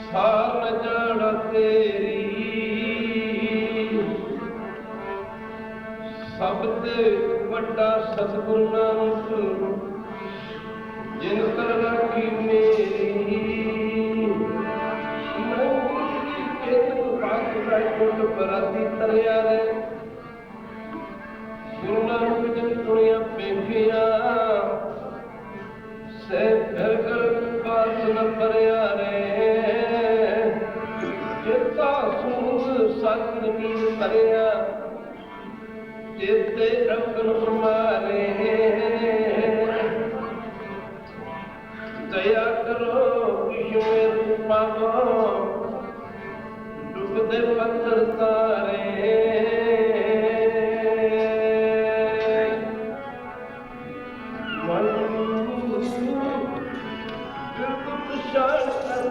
ਸਾਰ ਨ ਜਾਣਾ ਤੇਰੀ ਸਭ ਤੇ ਵੱਡਾ ਸਤਿਗੁਰੂ ਨਾਨਕ ਜਿਨ ਕਰ ਰਾਖੀ ਮੇਰੀ ਚੇਤਕ ਪਾਕ ਦਾ ਕੋਟ ਪਰਾਤੀ ਤਰਿਆ ਰੇ ਗੁਰੂ ਨਾਨਕ ਜਨ ਸੁਣਿਆ ਬੇਖਿਆ ਸੇ ਫਿਰ ਕਰ ਬਾਤ ਨ ਪਰਿਆ ਰੇ ਚੇਤਾ ਸੂਰ ਸਤ ਨੀਰ ਤਰਿਆ ਚੇਤੇ ਰੰਗਨ ਮਾਰੇ ਦਇਆ ਕਰੋ ਕਿਸ਼ੋਰ ਰੂਪਾਵੋ ਡੁੱਬਦੇ ਪੱਥਰ ਤਾਰੇ ਮਨ ਬਿਰਦ ਸ਼ਾਨ ਕਰ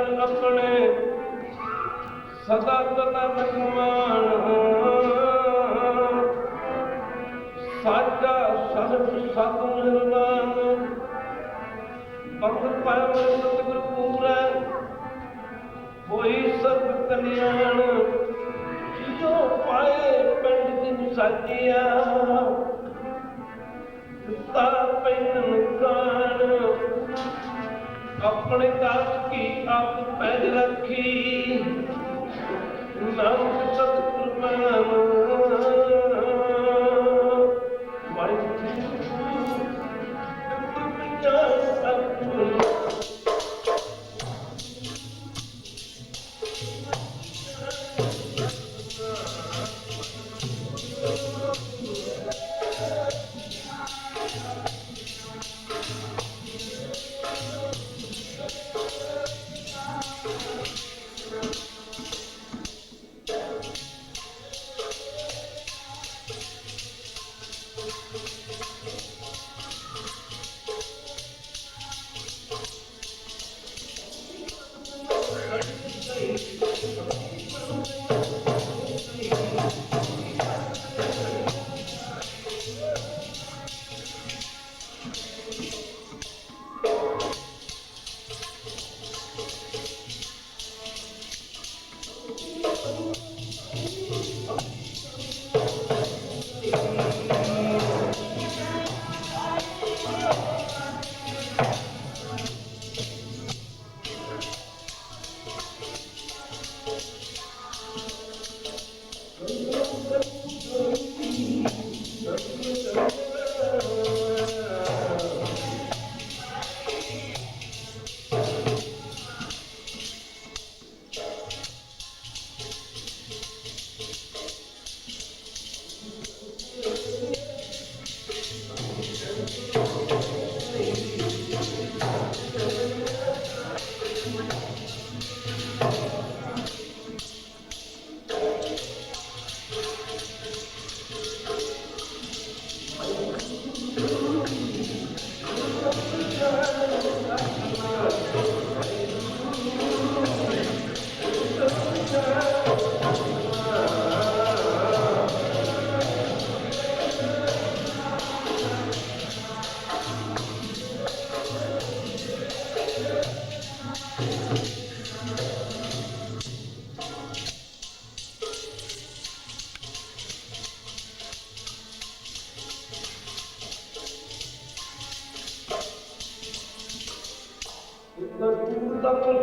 ਜਾਣ ਆਪਣੇ ਸਦਾ ਕਲਾ ਰਖਮਾਨ ਸਾਚਾ ਸਹਿਬ ਸਤ ਨਿਰਵਾਣ ਪੰਥ ਪਾਵੈ ਸਤਿਗੁਰ ਪੂਰੈ ਹੋਈ ਸਤ ਕਲਿਆਣ ਜਿਉ ਪਾਏ ਪਿੰਡ ਦਿਨ ਸਾਜਿਆ ਦਿੱਤਾ ਪੈਨ ਕਾਣ ਆਪਣੇ ਦਾਸ ਕੀ ਆਪ ਪਹਿਲ ਰੱਖੀ ਨਾਨਕ ਸਤਿਗੁਰ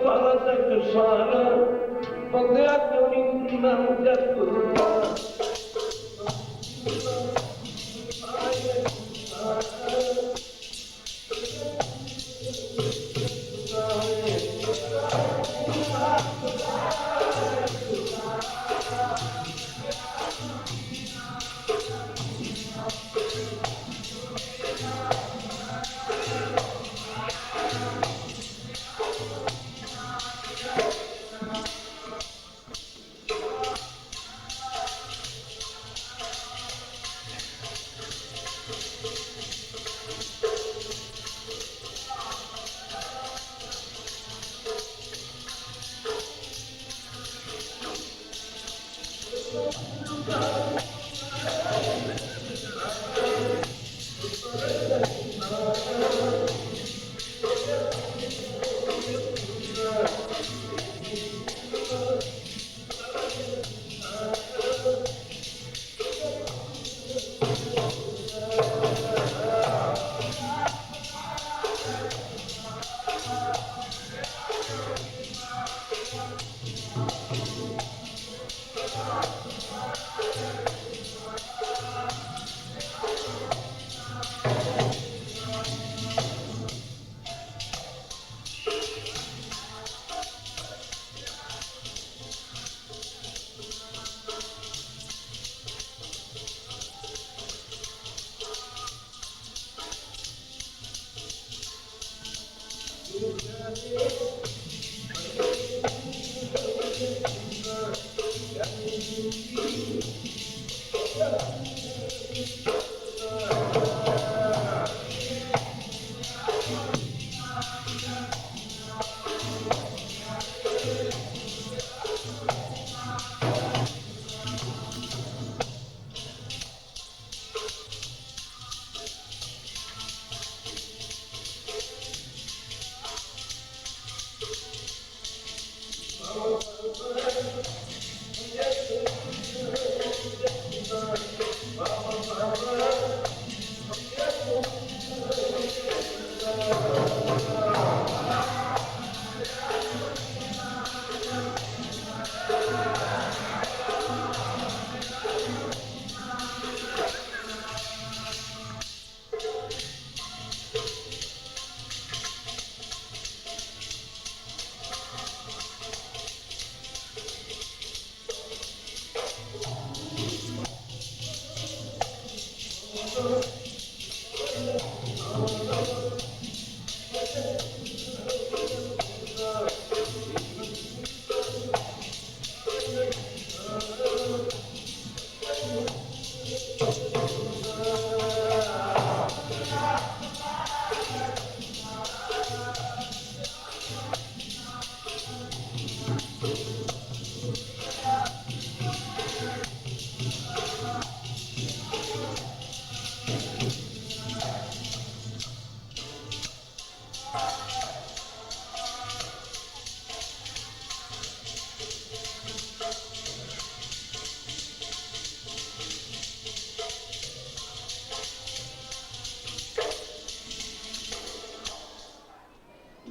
ਸਾਰਾ ਤੱਕ ਸਾਰਾ ਬੰਦਿਆ ਕਿਉਂ ਨਹੀਂ ਨਾਮ ਜਪਦਾ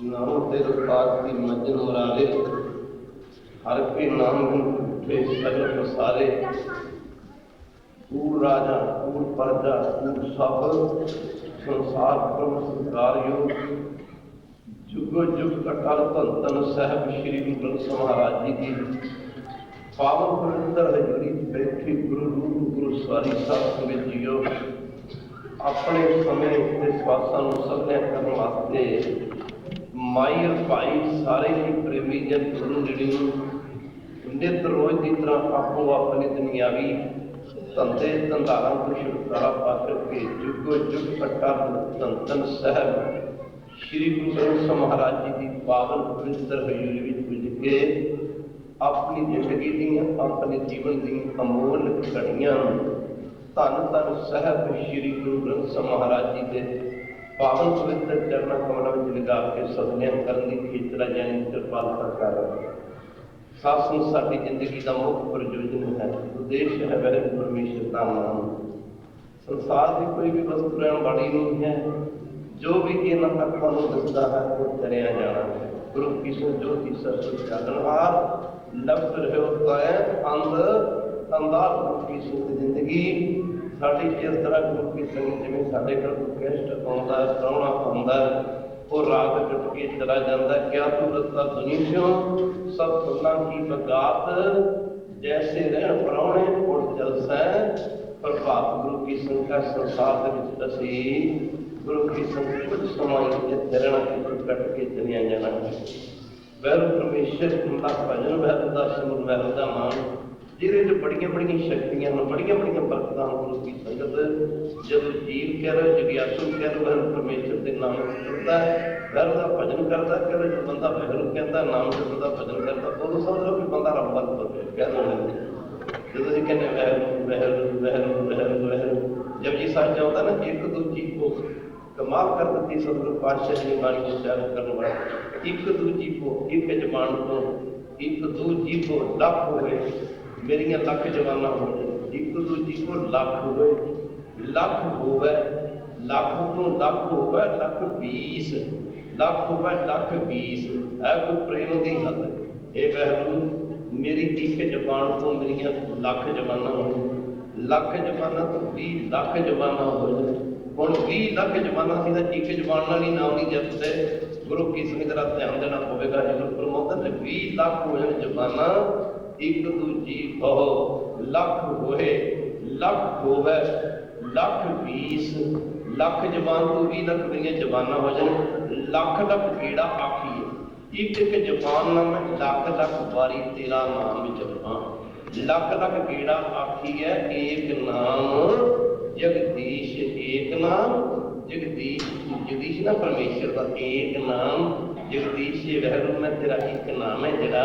नाम तेरे पास की मजन मुरारे, हर के नाम उठे सगल पसारे। पूर राजा पूर प्रजा पूर सब, संसार ब्रह्म संसार योग। जुगो जुग अटल धन धन साहब श्री गुरु ग्रंथ महाराज जी की पावन पवित्र हजूरी बैठी गुरु रूप गुरु सवारी साहब संगत जीओ। अपने समय के स्वासां नूं सभ्य करन वास्ते माई और भाई सारे ही प्रेमी जन गुरु नेड़े नित रोज की तरह आपो अपनी दुनियावी धंधे धंधारां तो छुटकारा पा करके जुगो जुग अटल धन धन साहब श्री गुरु ग्रंथ महाराज जी की पावन पवित्र हजूरी में पुज के अपनी जिंदगी दी अपने जीवन की अमोल घड़ियां धन धन साहब श्री गुरु ग्रंथ महाराज जी के पावन पवित्र चरणा कमलों में लगा के सदनियां करने की खीचरा यानी कृपालता कर। शासन साडी जिंदगी का मुख्य प्रयोजन है, उद्देश्य है वह परमेश्वर का नाम। संसार की कोई भी वस्तु रहने वाली नहीं है, जो भी इन अखां नूं दसदा है वो चलिया जाना है। गुरु कृष्ण ज्योति सत चाननहार लफ्ज रहे होता है अंध अंधार। गुरु कृष्ण की जिंदगी साड़ी जिस तरह गुरु कृष्ण जिमें साढ़े घर को गेस्ट आता है प्राहुणा आता है वो रात टुट के चला जाता है। क्या तू रस्ता सुनी स्यों सब फुल्लां की बगात, जैसे रहन प्राहुणे उड़ जलसै प्रभात। गुरु कृष्ण का संसार के असी गुरु कृष्ण कुछ समय रहना कट के चलिया जाना है। वैर परमेश्वर का भजन वैर का सिमरन वैर का मान जिहदे च बड़ियां बड़ियां शक्तियां बड़ियां बड़ियां बरकतां गुरु की संगत। जब जीव कह रहे जगियासु कह रहे वह परमेश्वर के नाम करता है वैर का भजन करता है। कह जो बंदा वैर कहता नाम जपदा भजन करता उदों समझ लो कि बंदा रब वल कह रहे जो असं कहने वैर वैर वैर वैर वैर। जब जी साहब चाहता ना एक दूजी को कमाल कर दी सतगुरु पातशाह जी बाणी उच्चारण करने वाला। एक दूजी को एक जबान को एक दूजी को लख हो गए मेरिया लख जवाना हो गए। एक दूजी को लख हो गए लख हो गए लख तो लख हो गए लख 20 लख हो गए लख 20 है कोई प्रेम की हद। ये वैरू मेरी एक जबान तो मेरिया लख जबाना हो लख जबाना तो 20 लख जबाना हो जाए। ਹੁਣ 20 ਲੱਖ ਜਮਾਨਾ ਸੀ ਤਾਂ ਇੱਕ ਜਬਾਨ ਨਾਲ ਹੀ ਨਾਮ ਨਹੀਂ ਜਪਦੇ। ਗੁਰੂ कृष्ण तरह ध्यान देना पवेगा। जो प्रमोदन ने 20 ਲੱਖ हो जाए जबाना एक दूजी कहो लख होए लख होवे लख 20 लख जबान तो 20 ਲੱਖ मेरिया जबाना हो जाए। लख लख गेड़ा आखिए एक एक जबान ना मैं लख लख बारी तेरा नाम जपा। लख लख गेड़ा आखी है एक नाम जगदीश एक नाम जगदीश जगदीश ना परमेश्वर का एक नाम जगदीश वैरू मैं तेरा एक नाम है जरा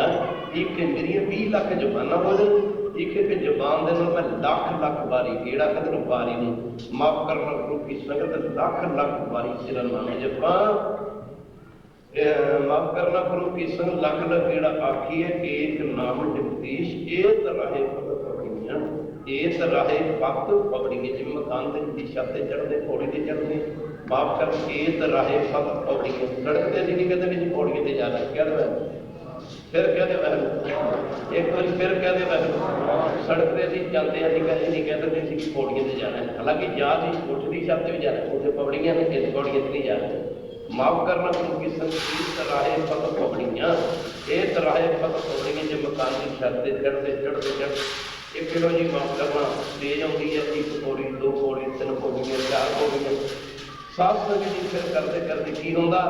एक मेरी 20 ਲੱਖ जबाना हो जाए। एक एक जबान दे मैं लख लख बारी गेड़ा कहते बारी में माफ करना गुरु की संगत लख लख बारी तेरा नाम जपा। माफ करना गुरु की संग लख लख गेड़ा आखी है एक नाम जगदीश एक राहे इस राहे पत पौड़ियां जिवें मकान के दिशा से चढ़ते पौड़ी से चढ़ते माफ कर इस राहे पत पौड़ियां सड़क से नहीं कहते भी पौड़ियां से जाना क्या फिर कहते वह एक बार फिर कहते वह सड़क से अभी जाते हैं नहीं कहते कि पौड़ियां से जाना है। हालांकि जा उठ दिशा से भी जाना उसे पौड़ियां ने इस पौड़ियां से नहीं जाना। माफ करना क्योंकि संगीत राहे पत पौड़ियां इस राहे पत पौड़ियां जो मकान की छत से चढ़ते चढ़ते चढ़ते एक किलो जी माफ करना तेज आती है एक पौड़ी 2 पौड़ी 3 पौड़ियां 4 पौड़ियां सात संगत जी। फिर करते करते की होंदा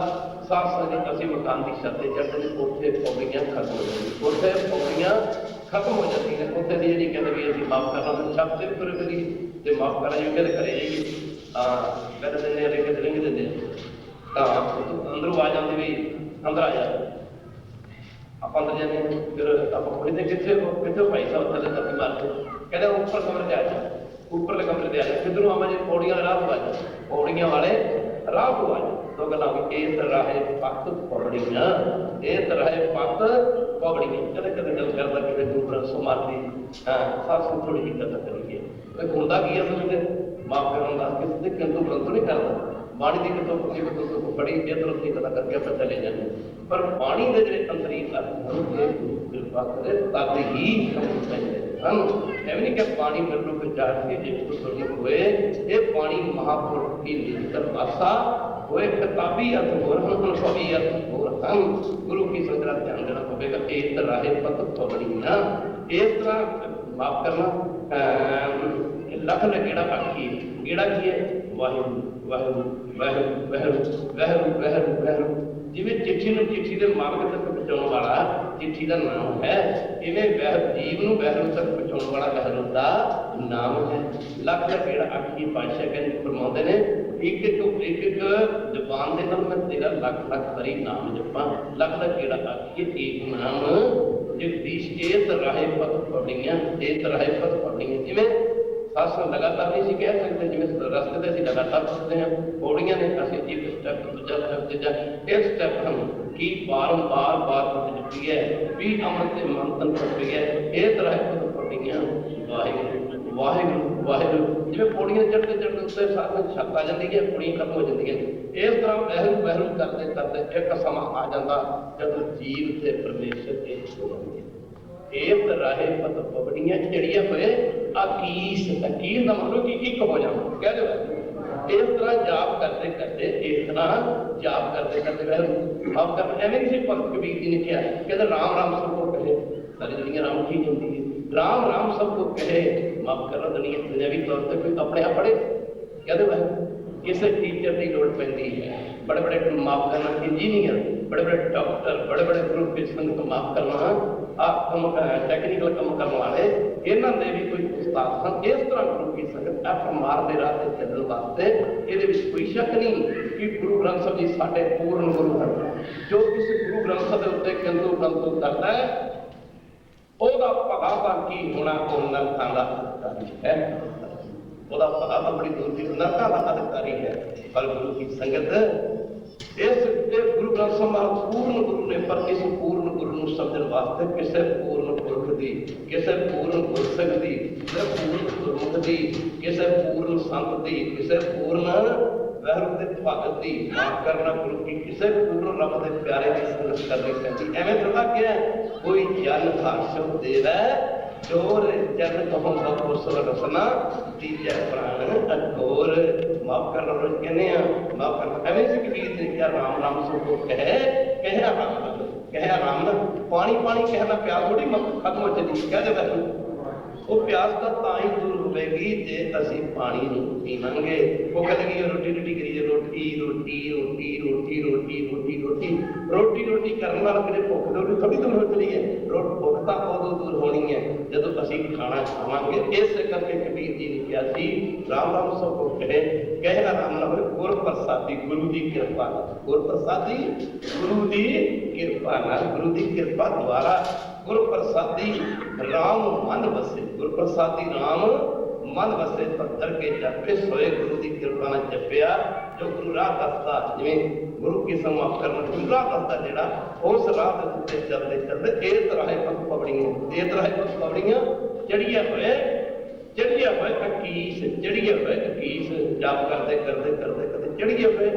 सात संगत असीं मकान की छत से चढ़ते हैं उत्थे पौड़ियां खत्म हो जाती उत्थे पौड़ियां खत्म हो जाती हैं। उत्थे दी जी कहते भी असीं माफ करना छत से तुर करिए तो माफ करना जो कहते घरे जाइए कर देंगे लेके लिंग देंगे तो अंदरों आ जाते भी अंदर आ जाते आप अंदर जाने फिर आप कहते कितने भाई साहब थले तक मारते कहते ऊपर कमरे से आ जाए ऊपरले कमरे से आ जाए किधरों आवा जी पौड़ियां राह को आ जाए पौड़ियां वाले राह को आ जाए। तो गल इस राहे पत पौड़ियां इस राहे पत पौड़ियां कदे कदे गल करता कि दूसरा समाधि सास थोड़ी जी कदर करिए होंदा की है माफ करना किसी किंतु परंतु नहीं करता बाणी की कितों बड़ी इधर उधर गल करके आप चले जाए, पर बाणी के जो अंतरीक कृपा करे तद ही समझ पैंदे हैं। एवं नहीं कि बाणी मिलू विद्यार्थी जिस सुरमुख हुए, ये बाणी महापुरुष की निरंतर भाषा होए, किताबी अर्थ होर अनुभवी अर्थ होर हैं। गुरु की संगत ध्यान देना पवेगा। इस राहे पत पवड़ियां, इस तरह माफ करना लख लगेड़ा आखी गेड़ा की है वाहिगुरू वाहिगुरू वाहिगुरू वाहिगुरू वाहिगुरू वाहिगुरू वाहिगुरू। जिवें चिट्ठी में चिट्ठी के मार्ग तक पहुँचाने वाला चिट्ठी का नाम है, इवें जीव को वाहिगुरू तक पहुँचाने वाला वाहिगुरू का नाम है। लख लगेड़ा आखी पातशाह कहते फरमाते ने, एक एक जबान के नाल मैं तेरा लख लख बारी नाम जपा, लख लगेड़ा आखी एक नाम जगदीश। इस राहे पत पौड़ियां, इस राहे पत पौड़ियां। जिवें सास लगातार नहीं कह सकते, जिवें रस्ते से असीं लगातार चलते हैं, पौड़ियां ने असीं एक स्टैप दूजा स्टैप तीजा, एक स्टैप हम की बारंबार बार पढ़ी है, भी अमन से मंथन पढ़ी है। इस राहे पत पौड़ियां वाहिगुरू वाहिगुरू वाहिगुरू। जिवें पौड़ियां चढ़ते चढ़ते उत्ते साथ में छत आ जाती है, पौड़ियां खत्म हो जाती हैं। इस तरह वाहिगुरू वाहिगुरू करते करते एक समा आ जाता जब जीव से परमेश्वर एक हो जाते। एक राहे पत पवड़ियां चढ़िया हुए अकीस, अकीस का मतलब कि एक हो जाना, कह दो इस तरह जाप करते करते, इस तरह जाप करते करते वह आप कर एवं किसी भगत कबीर जी ने कहा, कहते राम राम सबको कहे, सारी दुनिया राम की होती है, राम राम सबको कहे, माफ करना दुनिया दुनियावी तौर पर कोई अपने आप पढ़े, कहते वह किसी टीचर की लोड़ पैंती है। बड़े बड़े माफ करना इंजीनियर, बड़े बड़े डॉक्टर, बड़े बड़े गुरु के संग माफ करना टैक्नीकल कम करने वाले, इन्हों के भी कोई उस्ताद सन। इस तरह गुरु की संगत एफ मार के राह से चलने वास्ते ये कोई शक नहीं कि गुरु ग्रंथ साहब जी साढ़े पूर्ण गुरु हैं। जो किसी गुरु ग्रंथ साहब के उत्ते किंतु परंतु करता है, ਉਹਦਾ ਭਲਾ ਤਾਂ ਕੀ ਹੋਣਾ, ਉਹ ਨਰਕਾਂ ਦਾ ਅਧਿਕਾਰੀ ਹੈ। ਉਹਦਾ ਭਲਾ ਤਾਂ ਬੜੀ ਦੂਰ ਦੀ ਨਰਕਾਂ ਦਾ ਅਧਿਕਾਰੀ ਹੈ। ਪਰ ਗੁਰੂ ਕੀ ਸੰਗਤ ਇਸ ਗੁਰੂ ਗ੍ਰੰਥ ਸਾਹਿਬ ਮਹਾਰਾਜ ਪੂਰਨ ਗੁਰੂ ਨੇ, ਪਰ ਇਸ ਪੂਰਨ ਗੁਰੂ ਨੂੰ ਸਮਝਣ ਵਾਸਤੇ ਕਿਸੇ ਪੂਰਨ ਪੁਰਖ ਦੀ, ਕਿਸੇ ਪੂਰਨ ਗੁਰਸਿੱਖ ਦੀ, ਕਿਸੇ ਪੂਰਨ ਗੁਰਮੁਖ ਦੀ, ਕਿਸੇ ਪੂਰਨ ਸੰਤ ਦੀ, ਕਿਸੇ ਪੂਰਨ वैरू के भगत की माफ करना, गुरु की किसी पूर्ण रब के प्यारे की संगत करनी पैंती। एवं थोड़ा क्या कोई जन हर्ष देव चोर चरण कहो बखोसर रसना तीजा प्राण अघोर। माफ करना रोज कहने माफ करना। एवं से कबीर ने क्या राम राम सबको कह राम ना पानी पानी कहना प्यास थोड़ी खत्म हो जाती, कह दे वैसे वो प्यास तो ही दूर होगी जे असी पानी पीवांगे। वो कहते रोटी रोटी करिए, रोटी रोटी रोटी रोटी रोटी रोटी रोटी रोटी रोटी करने वाला मेरे भुख तो थोड़ी दूर हो चली है। भुख तो उदों दूर होनी है जो असी खाना खावांगे। इस करके कबीर जी ने कहा राम राम सबको कहे, कहना राम नाम गुर प्रसादी, गुरु की कृपा, गुर प्रसादी गुरु की कृपा ना, गुरु की कृपा द्वारा गुरु प्रसादी राम मन बसे, गुरु प्रसादी राम मन बसे पत्थर के जपे सोए, गुरु की कृपा ने जपया जो गुरु राह दसदा। जिवें गुरु की समाप्त करना गुरु राह दसदा, जेड़ा उस राह के उत्ते चलते चलते इस तरह पग पवड़ियां, इस तरह पग पवड़ियां चढ़िया हुए अकीस, चढ़िए हुए अकीस। जाप करते करते करते करते चढ़िए हुए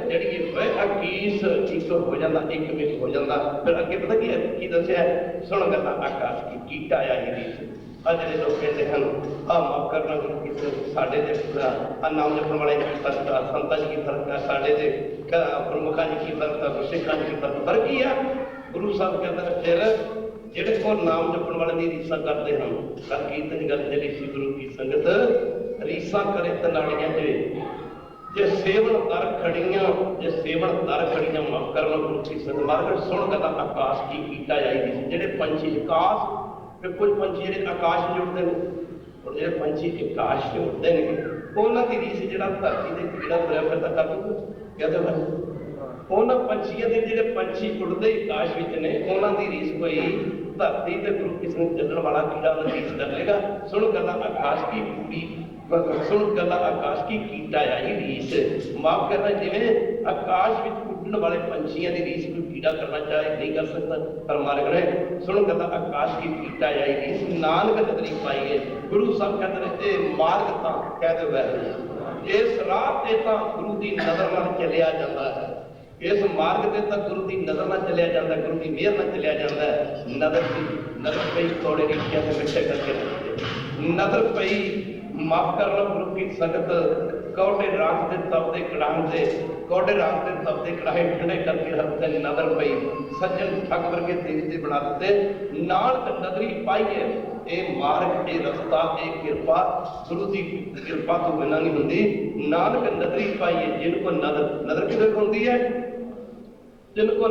चढ़िए हुए अकीस, एक हो जाता, एक मिस हो जाता। फिर अगे पता की दसिया, सुन गल्लां आकाश की कीटा आया ही आ जिहड़े लोग कहते हैं माफ करना गुरु की साडे ते नाम जपण वाले की फर्क, संतां की फर्क है, साडे ते प्रमुखां की फर्क, गुरसिखां की फर्क ही है। गुरु साहब कहते हैं फिर ਜਿਹੜੇ ਕੋ ਨਾਮ ਜਪਣ ਵਾਲੇ ਦੀ ਰੀਸਾਂ ਕਰਦੇ ਹਨ, ਕਰ ਕੀਰਤਨ ਗੱਲ ਜਿਹੜੀ ਸੀ ਗੁਰੂ ਕੀ ਸੰਗਤ ਰੀਸਾਂ ਕਰੇ ਤਨਾੜੀਆਂ ਜੇ ਸੇਵਨ ਦਰ ਖੜੀਆਂ, ਜੇ ਸੇਵਨ ਦਰ ਖੜੀਆਂ ਮਾਫ ਕਰਨਾ ਗੁਰੂ ਕੀ ਸੰਗਤ ਮਾਰਗੜ ਸੁਣ ਕਦਾ ਆਕਾਸ਼ ਕੀ ਕੀਤਾ ਜਾਈ ਦੀ। ਜਿਹੜੇ ਪੰਛੀ ਆਕਾਸ਼, ਫਿਰ ਕੁਝ ਪੰਛੀ ਜਿਹੜੇ ਆਕਾਸ਼ 'ਚ ਉੱਡਦੇ ਨੇ, ਔਰ ਜਿਹੜੇ ਪੰਛੀ ਆਕਾਸ਼ 'ਚ ਉੱਡਦੇ ਨੇ ਉਹਨਾਂ ਦੀ ਰੀਸ ਜਿਹੜਾ ਧਰਤੀ ਦੇ ਕੀੜਾ ਤੁਰਿਆ ਫਿਰਦਾ ਕਰ ਦੂਗਾ, ਕਹਿੰਦੇ ਬਸ ਉਹਨਾਂ ਪੰਛੀਆਂ ਦੇ ਜਿਹੜੇ ਪੰਛੀ ਉੱਡਦੇ ਆਕਾਸ਼ ਵਿੱਚ ਨੇ ਉਹਨਾਂ ਦੀ ਰੀਸ ਕੋਈ ਧਰਤੀ ਤੇ ਗੁਰੂ ਕਿਸੇ ਨੂੰ ਚੱਲਣ ਵਾਲਾ ਕੀੜਾ ਉਹਨਾਂ ਦੀ ਰੀਸ ਕਰ ਲੇਗਾ। ਸੁਣ ਗੱਲਾਂ ਆਕਾਸ਼ ਕੀ ਪੂਰੀ, ਸੁਣ ਗੱਲਾਂ ਆਕਾਸ਼ ਕੀ ਕੀਟਾ ਆਈ ਰੀਸ। ਮਾਫ ਕਰਨਾ ਜਿਵੇਂ ਆਕਾਸ਼ ਵਿੱਚ ਉੱਡਣ ਵਾਲੇ ਪੰਛੀਆਂ ਦੀ ਰੀਸ ਕੋਈ ਕੀੜਾ ਕਰਨਾ ਚਾਹੇ ਨਹੀਂ ਕਰ ਸਕਦਾ, ਪਰ ਮਾਲਕ ਨੇ ਸੁਣ ਗੱਲਾਂ ਆਕਾਸ਼ ਕੀ ਕੀਟਾ ਆਈ ਰੀਸ। ਨਾਨਕ ਨਦਰੀ ਪਾਈਏ, ਗੁਰੂ ਸਾਹਿਬ ਕਹਿੰਦੇ ਨੇ ਇਹ ਮਾਰਗ ਤਾਂ ਕਹਿ ਦੇ ਵੈਸੇ इस राह ते तां गुरु की नज़र नाल चलिया जाता है, इस मार्ग से तां गुरु की नज़र नाल चलिया जाता है, गुरु की मेहर नाल चलिया जाता है। नज़र पई थोड़े रिश्तियां से मिठे करके रखते, नज़र पई माफ करना गुरु की संगत कौटे राग के तपते कड़ाह से कौटे राग के तपते कड़ाहे ठंडे करके रखते, नज़र पई सज्जन ठग वर्गे तेज बना देते। नानक नदरी पाइए ये मार्ग, ये रस्ता, ये कृपा गुरु की कृपा तो बिना नहीं होंगी। नानक नदरी पाइए जिनको नज़र किधर होती है, जिनको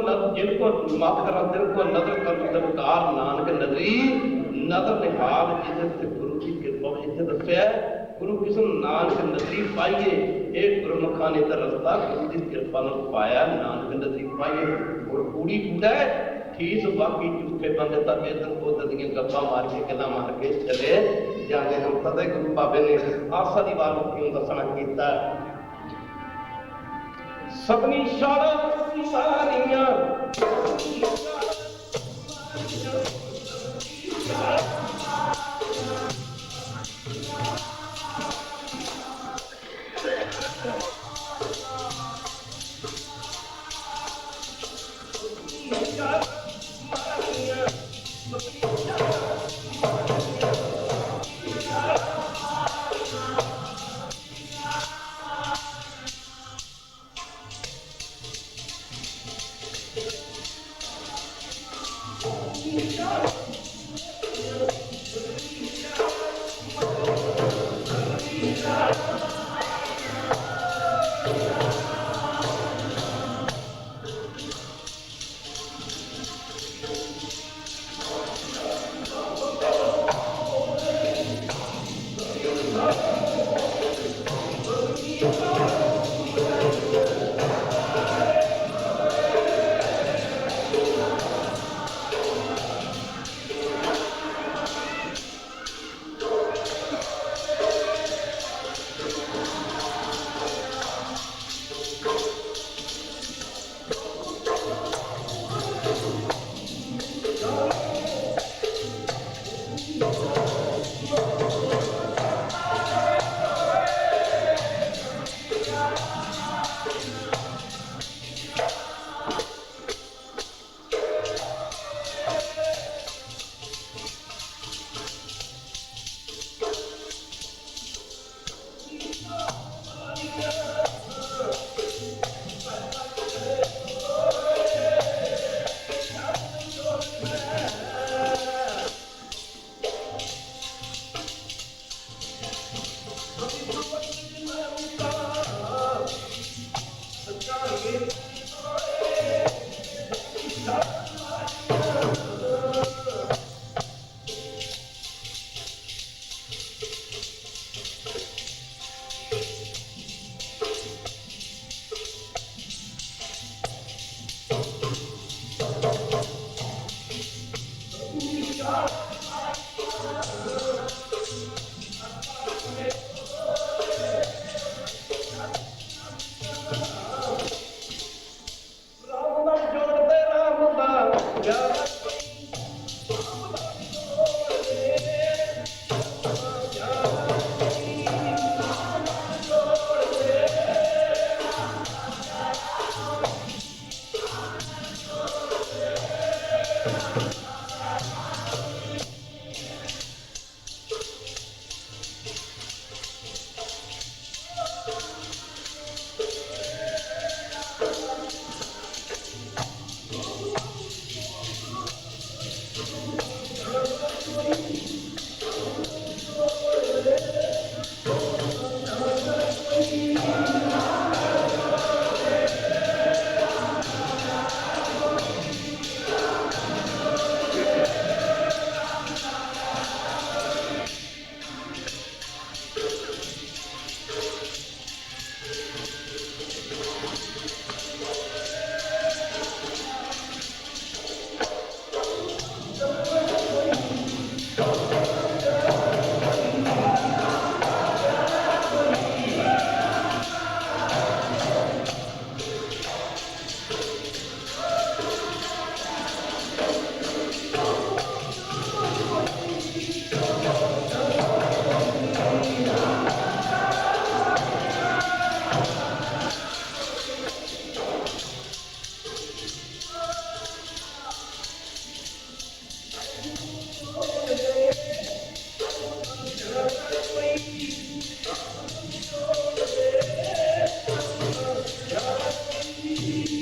माफ करा जिनको नज़र कर दरकार नानक नदरी नज़र निहाल जिसे गुरु की कृपा इतने दसिया गुरु किसी नानक नदरी पाइए, एक गुरमुखा ने तो रस्ता गुरु की कृपा ने पाया, नानक नदरी पाइए। और कूड़ी कूड़ा ठीस बाकी झूठे बंदे तक इधर उधर दी गप्पा मार के गल्ला मार के चले जाते हैं। पता है गुरु बाबे ने आसा की बात क्यों दसना किया, सबनी शाला सारियां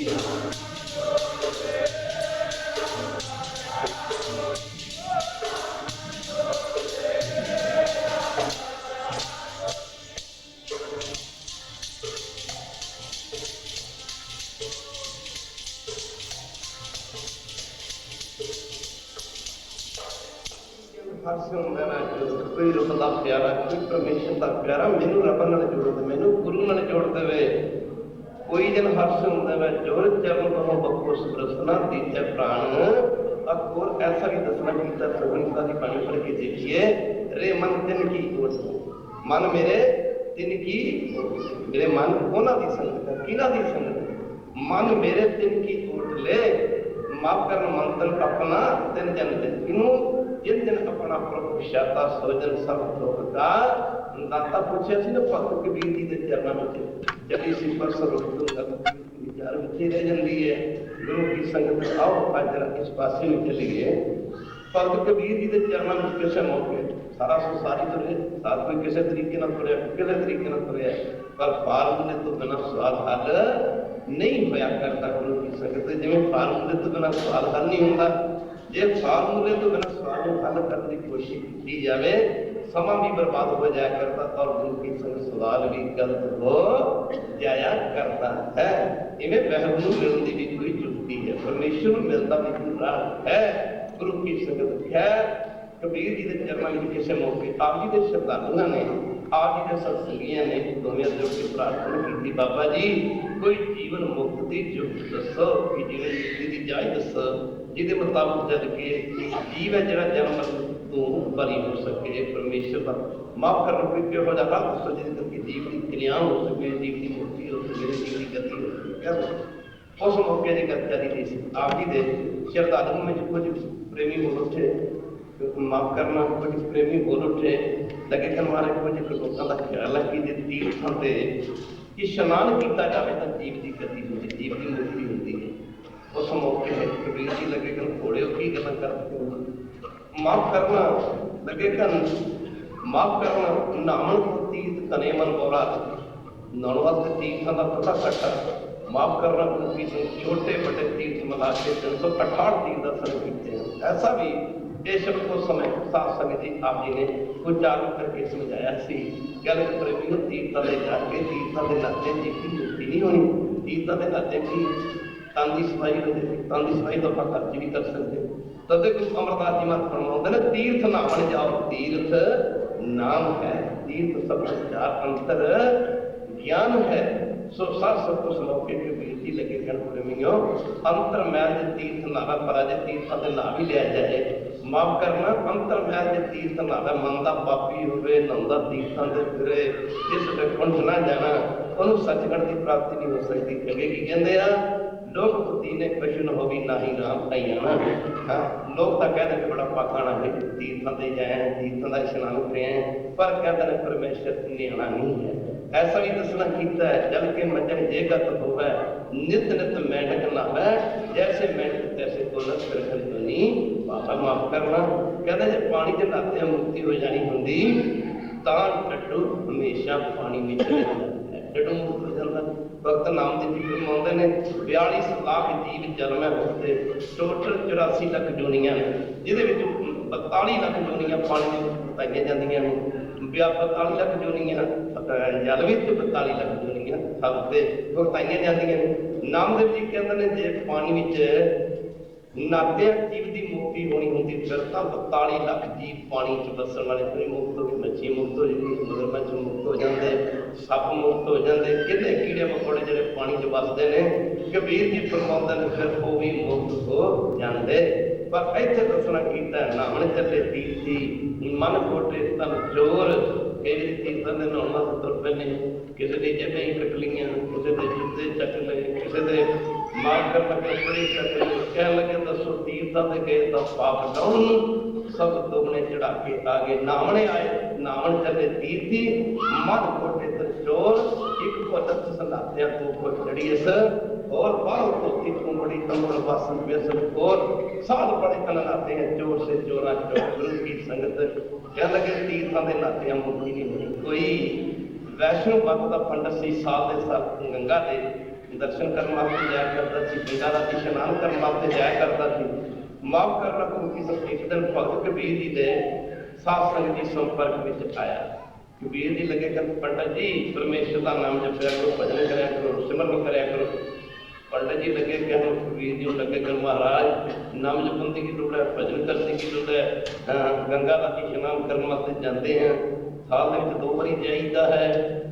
ਹਰ ਹੁੰਦਾ ਨਾ ਕੋਈ ਰੱਬ ਦਾ ਪਿਆਰਾ, ਕੋਈ ਪਰਮੇਸ਼ਰ ਦਾ ਪਿਆਰਾ ਮੈਨੂੰ ਰੱਬ ਨਾਲ ਜੋੜ ਦੇ, ਮੈਨੂੰ ਗੁਰੂ ਨਾਲ ਜੋੜ ਦੇਵੇ। ਕੋਈ ਦਿਨ ਹਰਸ ਹੁੰਦਾ ਮੈਂ ਜੋਰ ਚਰਨ ਤੋਂ ਬੱਖੋ ਸੁਰਸਨਾ ਤੀਜੇ ਪ੍ਰਾਣ। अब और ऐसा भी दसना कीता प्रभुता की बाणी पढ़ के देखिए। रे मन तिन की ओट, मन मेरे तिन की, मेरे मन कोना दी संगत है, किना दी संगत है। मन मेरे तिन की ओट ले, माफ करना मन तन अपना तिन जन दे। इनू जिन दिन अपना प्रभु शाता सोजन सब दुख का दाता पूछे सी ना भगत कबीर जी के चरणों में जब इसी पर सर्वोत्तम विचार विचे रह जाती है। गुरु की संगत आओ आज जरा इस पासे में चलिए। भगत कबीर जी के चरणों में किसी मौके सारा संसार ही तुरे, सार कोई किसी तरीके ना तुरे, किसी तरीके ना तुरे, पर फार्मूले तो बिना स्वाद हल नहीं होया करता। गुरु की संगत जिवें फार्मूले तो बिना स्वाद हल नहीं होता, जे फार्मूले तो बिना स्वाद हल करने की कोशिश की जाए समा भी बर्बाद हो जाया करता और गुरु की संग सवाल भी गलत हो जाया करता है। इन्हें बहबू मिलने की भी कोई जुगती है, परमेश्वर मिलता भी कोई राह है। गुरु की संगत खैर कबीर जी के चरणों में किसी मौके आप जी के श्रद्धालुओं ने, आप जी के सत्संगियों ने दोवें जो की प्रार्थना की, बाबा जी कोई जीवन मुक्त की जुगत दसो कि जीवन मुक्ति की जाच दसो जिहदे मुताबिक जद के जीव है जिहड़ा जन्म तो बरी हो सके। परमेश्वर का माफ करना कोई क्यों हो जाता दसो जिहदे करके जीव की कल्याण हो सके, जीव की मुक्ति हो सके, जीव की गति हो सके। उस मौके की गल करी थी आप जी के श्रद्धालुओं में कुछ प्रेमी बोल उठे, माफ करना कुछ प्रेमी बोल उठे, लगे कि हमारे कुछ लोगों का ख्याल है कि तीर्थों से कि स्नान किया जाए तो जीव की गति होती, जीव की मुक्ति होती है। उस मौके कबीर जी लगे कि घोड़े की गल करते माफ करना, लगे कि माफ करना नहावन को तीर्थ तने मन बोरा नहाने वास्ते तीर्थों का पता कट्टा, माफ करना क्योंकि छोटे बड़े तीर्थ मिला के 368 तीर्थ दर्शन किए हैं। ऐसा भी ये शब्द को समय सात समय जी आप जी ने उच्चारण करके समझाया सी। गल प्रेमी तीर्थों के जाके तीर्थों के नाते जी की मुक्ति नहीं होनी, तीर्थों के नाते की तन की सफाई होती, तन की सफाई तो आप खर्च भी कर सकते। तद गुरु अमरदास जी महाराज फरमाते हैं तीर्थ नहावन जाओ, तीर्थ नाम है, तीर्थ सब चार अंतर ज्ञान है। सो सात सब कुछ मौके के बेटी लगे गण प्रेमियों अंतर मैल तीर्थ नाला पराजे तीर्थों के ना भी लिया जाए। माफ करना अंतर मैल तीर्थ नाला मंदा पापी हुए नंदा तीर्थों के फिरे जिस कुंठ ना जाना उन्होंने सचखंड की प्राप्ति नहीं हो सकती। कभी की कहते हैं लोग बुद्धि ने पशु न होगी ना ही राम आई आना। हाँ लोग तो कहते हैं बड़ा पाखाना है तीर्थों से जाए हैं, तीर्थों का स्नान करे हैं, पर कहते हैं परमेश्वर ने आना नहीं है। ऐसा भी दसना किया है जल के मजन जे गत होवे नित नित मेंढक नहावे जैसे मेंढक तैसे बोलत फिर धुनी। बाबा माफ करना कहते जे पानी के नहाते मुक्ति हो जानी होंगी तां डड्डू हमेशा पानी में चले जाता है, डड्डू मुक्त हो जाता। भगत नाम देव जी फरमाते ने 42 लाख जीव जन्म है होते टोटल 84 लाख जोनियां ने जिहदे विच 42 लाख जोनियां पानी में बताईयां जांदियां ने। 42 लाख जोनियां जल विच 42 लाख जोनियां सब ते बताईयां जांदियां ने। नामदेव जी कहंदे ने जे पानी विच नाते जीव की मुक्ति होनी होंगी फिर तो 42 लाख जीव पानी च बसन वाले कोई मुक्त हो गए, मच्छी मुक्त हो जाती, मगरमच्छ मुक्त हो जाते, सप मुक्त हो जाते, किन्ने कीड़े मकोड़े जो पानी च बसते हैं कबीर जी फरमाते हैं फिर वो भी मुक्त हो जाते। पर इतने दसना किया नहावन चले तीर्थी मन कोटे तन चोर कई तीर्थों के नहाने वास्ते तुर पे किसी की जेबें ही कट लिया, किसी के जूते चक ले, किसी के माफ कर लगे कपड़े चक ले, कह लगे दसो तीर्थों से गए तो पाप डाउन सब दोगने चढ़ा के आगे नहावने आए। नहावन चले तीर्थी मन कोटे तन चोर एक को दस संदाते दो को चढ़ी और बाहर धोती कुंबड़ी कमर वासन व्यसन और साध बड़े तन नाते हैं चोर से चोरा चोर। गुरु की संगत कह लगे तीर्थों के नाते मुक्ति नहीं होनी। कोई वैष्णो मत का पंडित सी साल के साल गंगा दे दर्शन करने वास्ते जाया करता सी, गंगा दा इशनान करने वास्ते जाया करता सी। माफ करना क्योंकि सब एक दिन भगत कबीर जी दे सात संगत जी संपर्क में आया। कबीर जी लगे कर पंडित जी परमेश्वर का नाम जपया करो, भजन कराया करो, सिमरन कराया करो। पंडित जी लगे कि हम कबीर जी लगे कर महाराज नाम जपन की लोड़ है, भजन करने की लोड़ है, गंगा का इशनान करने वास्ते जाते हैं, साल में 2 बारी जाइदा है,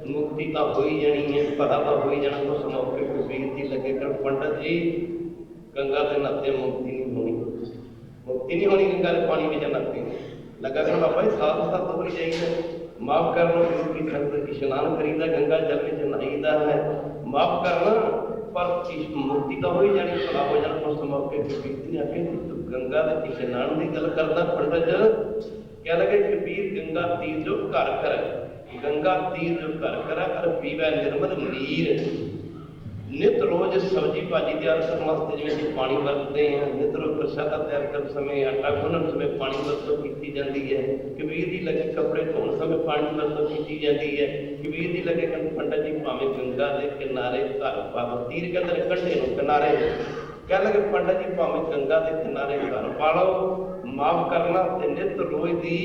मुक्ति तो हो ही जानी है, पता तो हो ही जाना। उस मौके कबीर जी लगे कर पंडित जी गंगा के नाते मुक्ति नहीं होनी, मुक्ति नहीं होनी गंगा के पानी में नाते। लगा कर बाबा जी साल 2 बारी जाइए, माफ करना क्योंकि संगत इशनान करीदा, गंगा जल में नहाईदा है, माफ करना पर मुक्ति तो हो ही जानी, भला हो जाना। उस मौके कबीर जी आके तू गंगा के इशनान की गल करता पंडित कह लगे कबीर गंगा तीर जो घर कर, गंगा तीर जो घर कर और पीवै निर्मल नीर। नित रोज सब्जी भाजी तैयार करने वास्ते जिवें पानी वरतते हैं, नित रोज प्रसादा तैयार करते समय, आटा गुन्नण समय पानी वरतों की जाती है। कबीर जी लगे कपड़े धोने समय पानी वरतों की जाती है। कबीर जी लगे पंडित जी भावें गंगा के किनारे घर पाओ, तीर कहते हैं कंढे नूं किनारे, कह लगे पंडित जी भावें गंगा के किनारे घर पा लो, माफ करना ते नित रोज की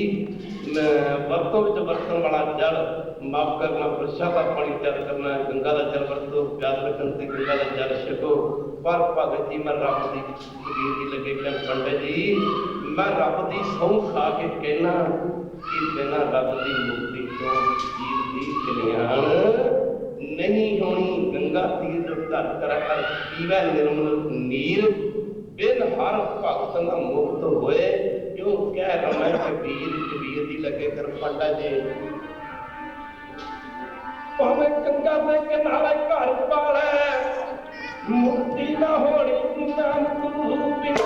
वरतों वरतन वाला जल माफ करना, प्रसादा पानी तैयार करना, गंगा का जल वरतो, प्यास रखन से गंगा का जल छको। पर भगत जी मैं रब की कबीर जी लगे कह पंडित जी मैं रब की सौं खा के कहना कि बिना रब की मुक्ति तो जीव की कल्याण नहीं होनी। गंगा तीर जो घर कर पीवै निर्मल नीर, बिन हर भगत न मुक्त होए, क्यों कह रहा मैं कबीर। कबीर जी लगे कर पंडित जी भावे गंगा के किनारे घर पाले, मुक्ति ना होनी नानक रूपी।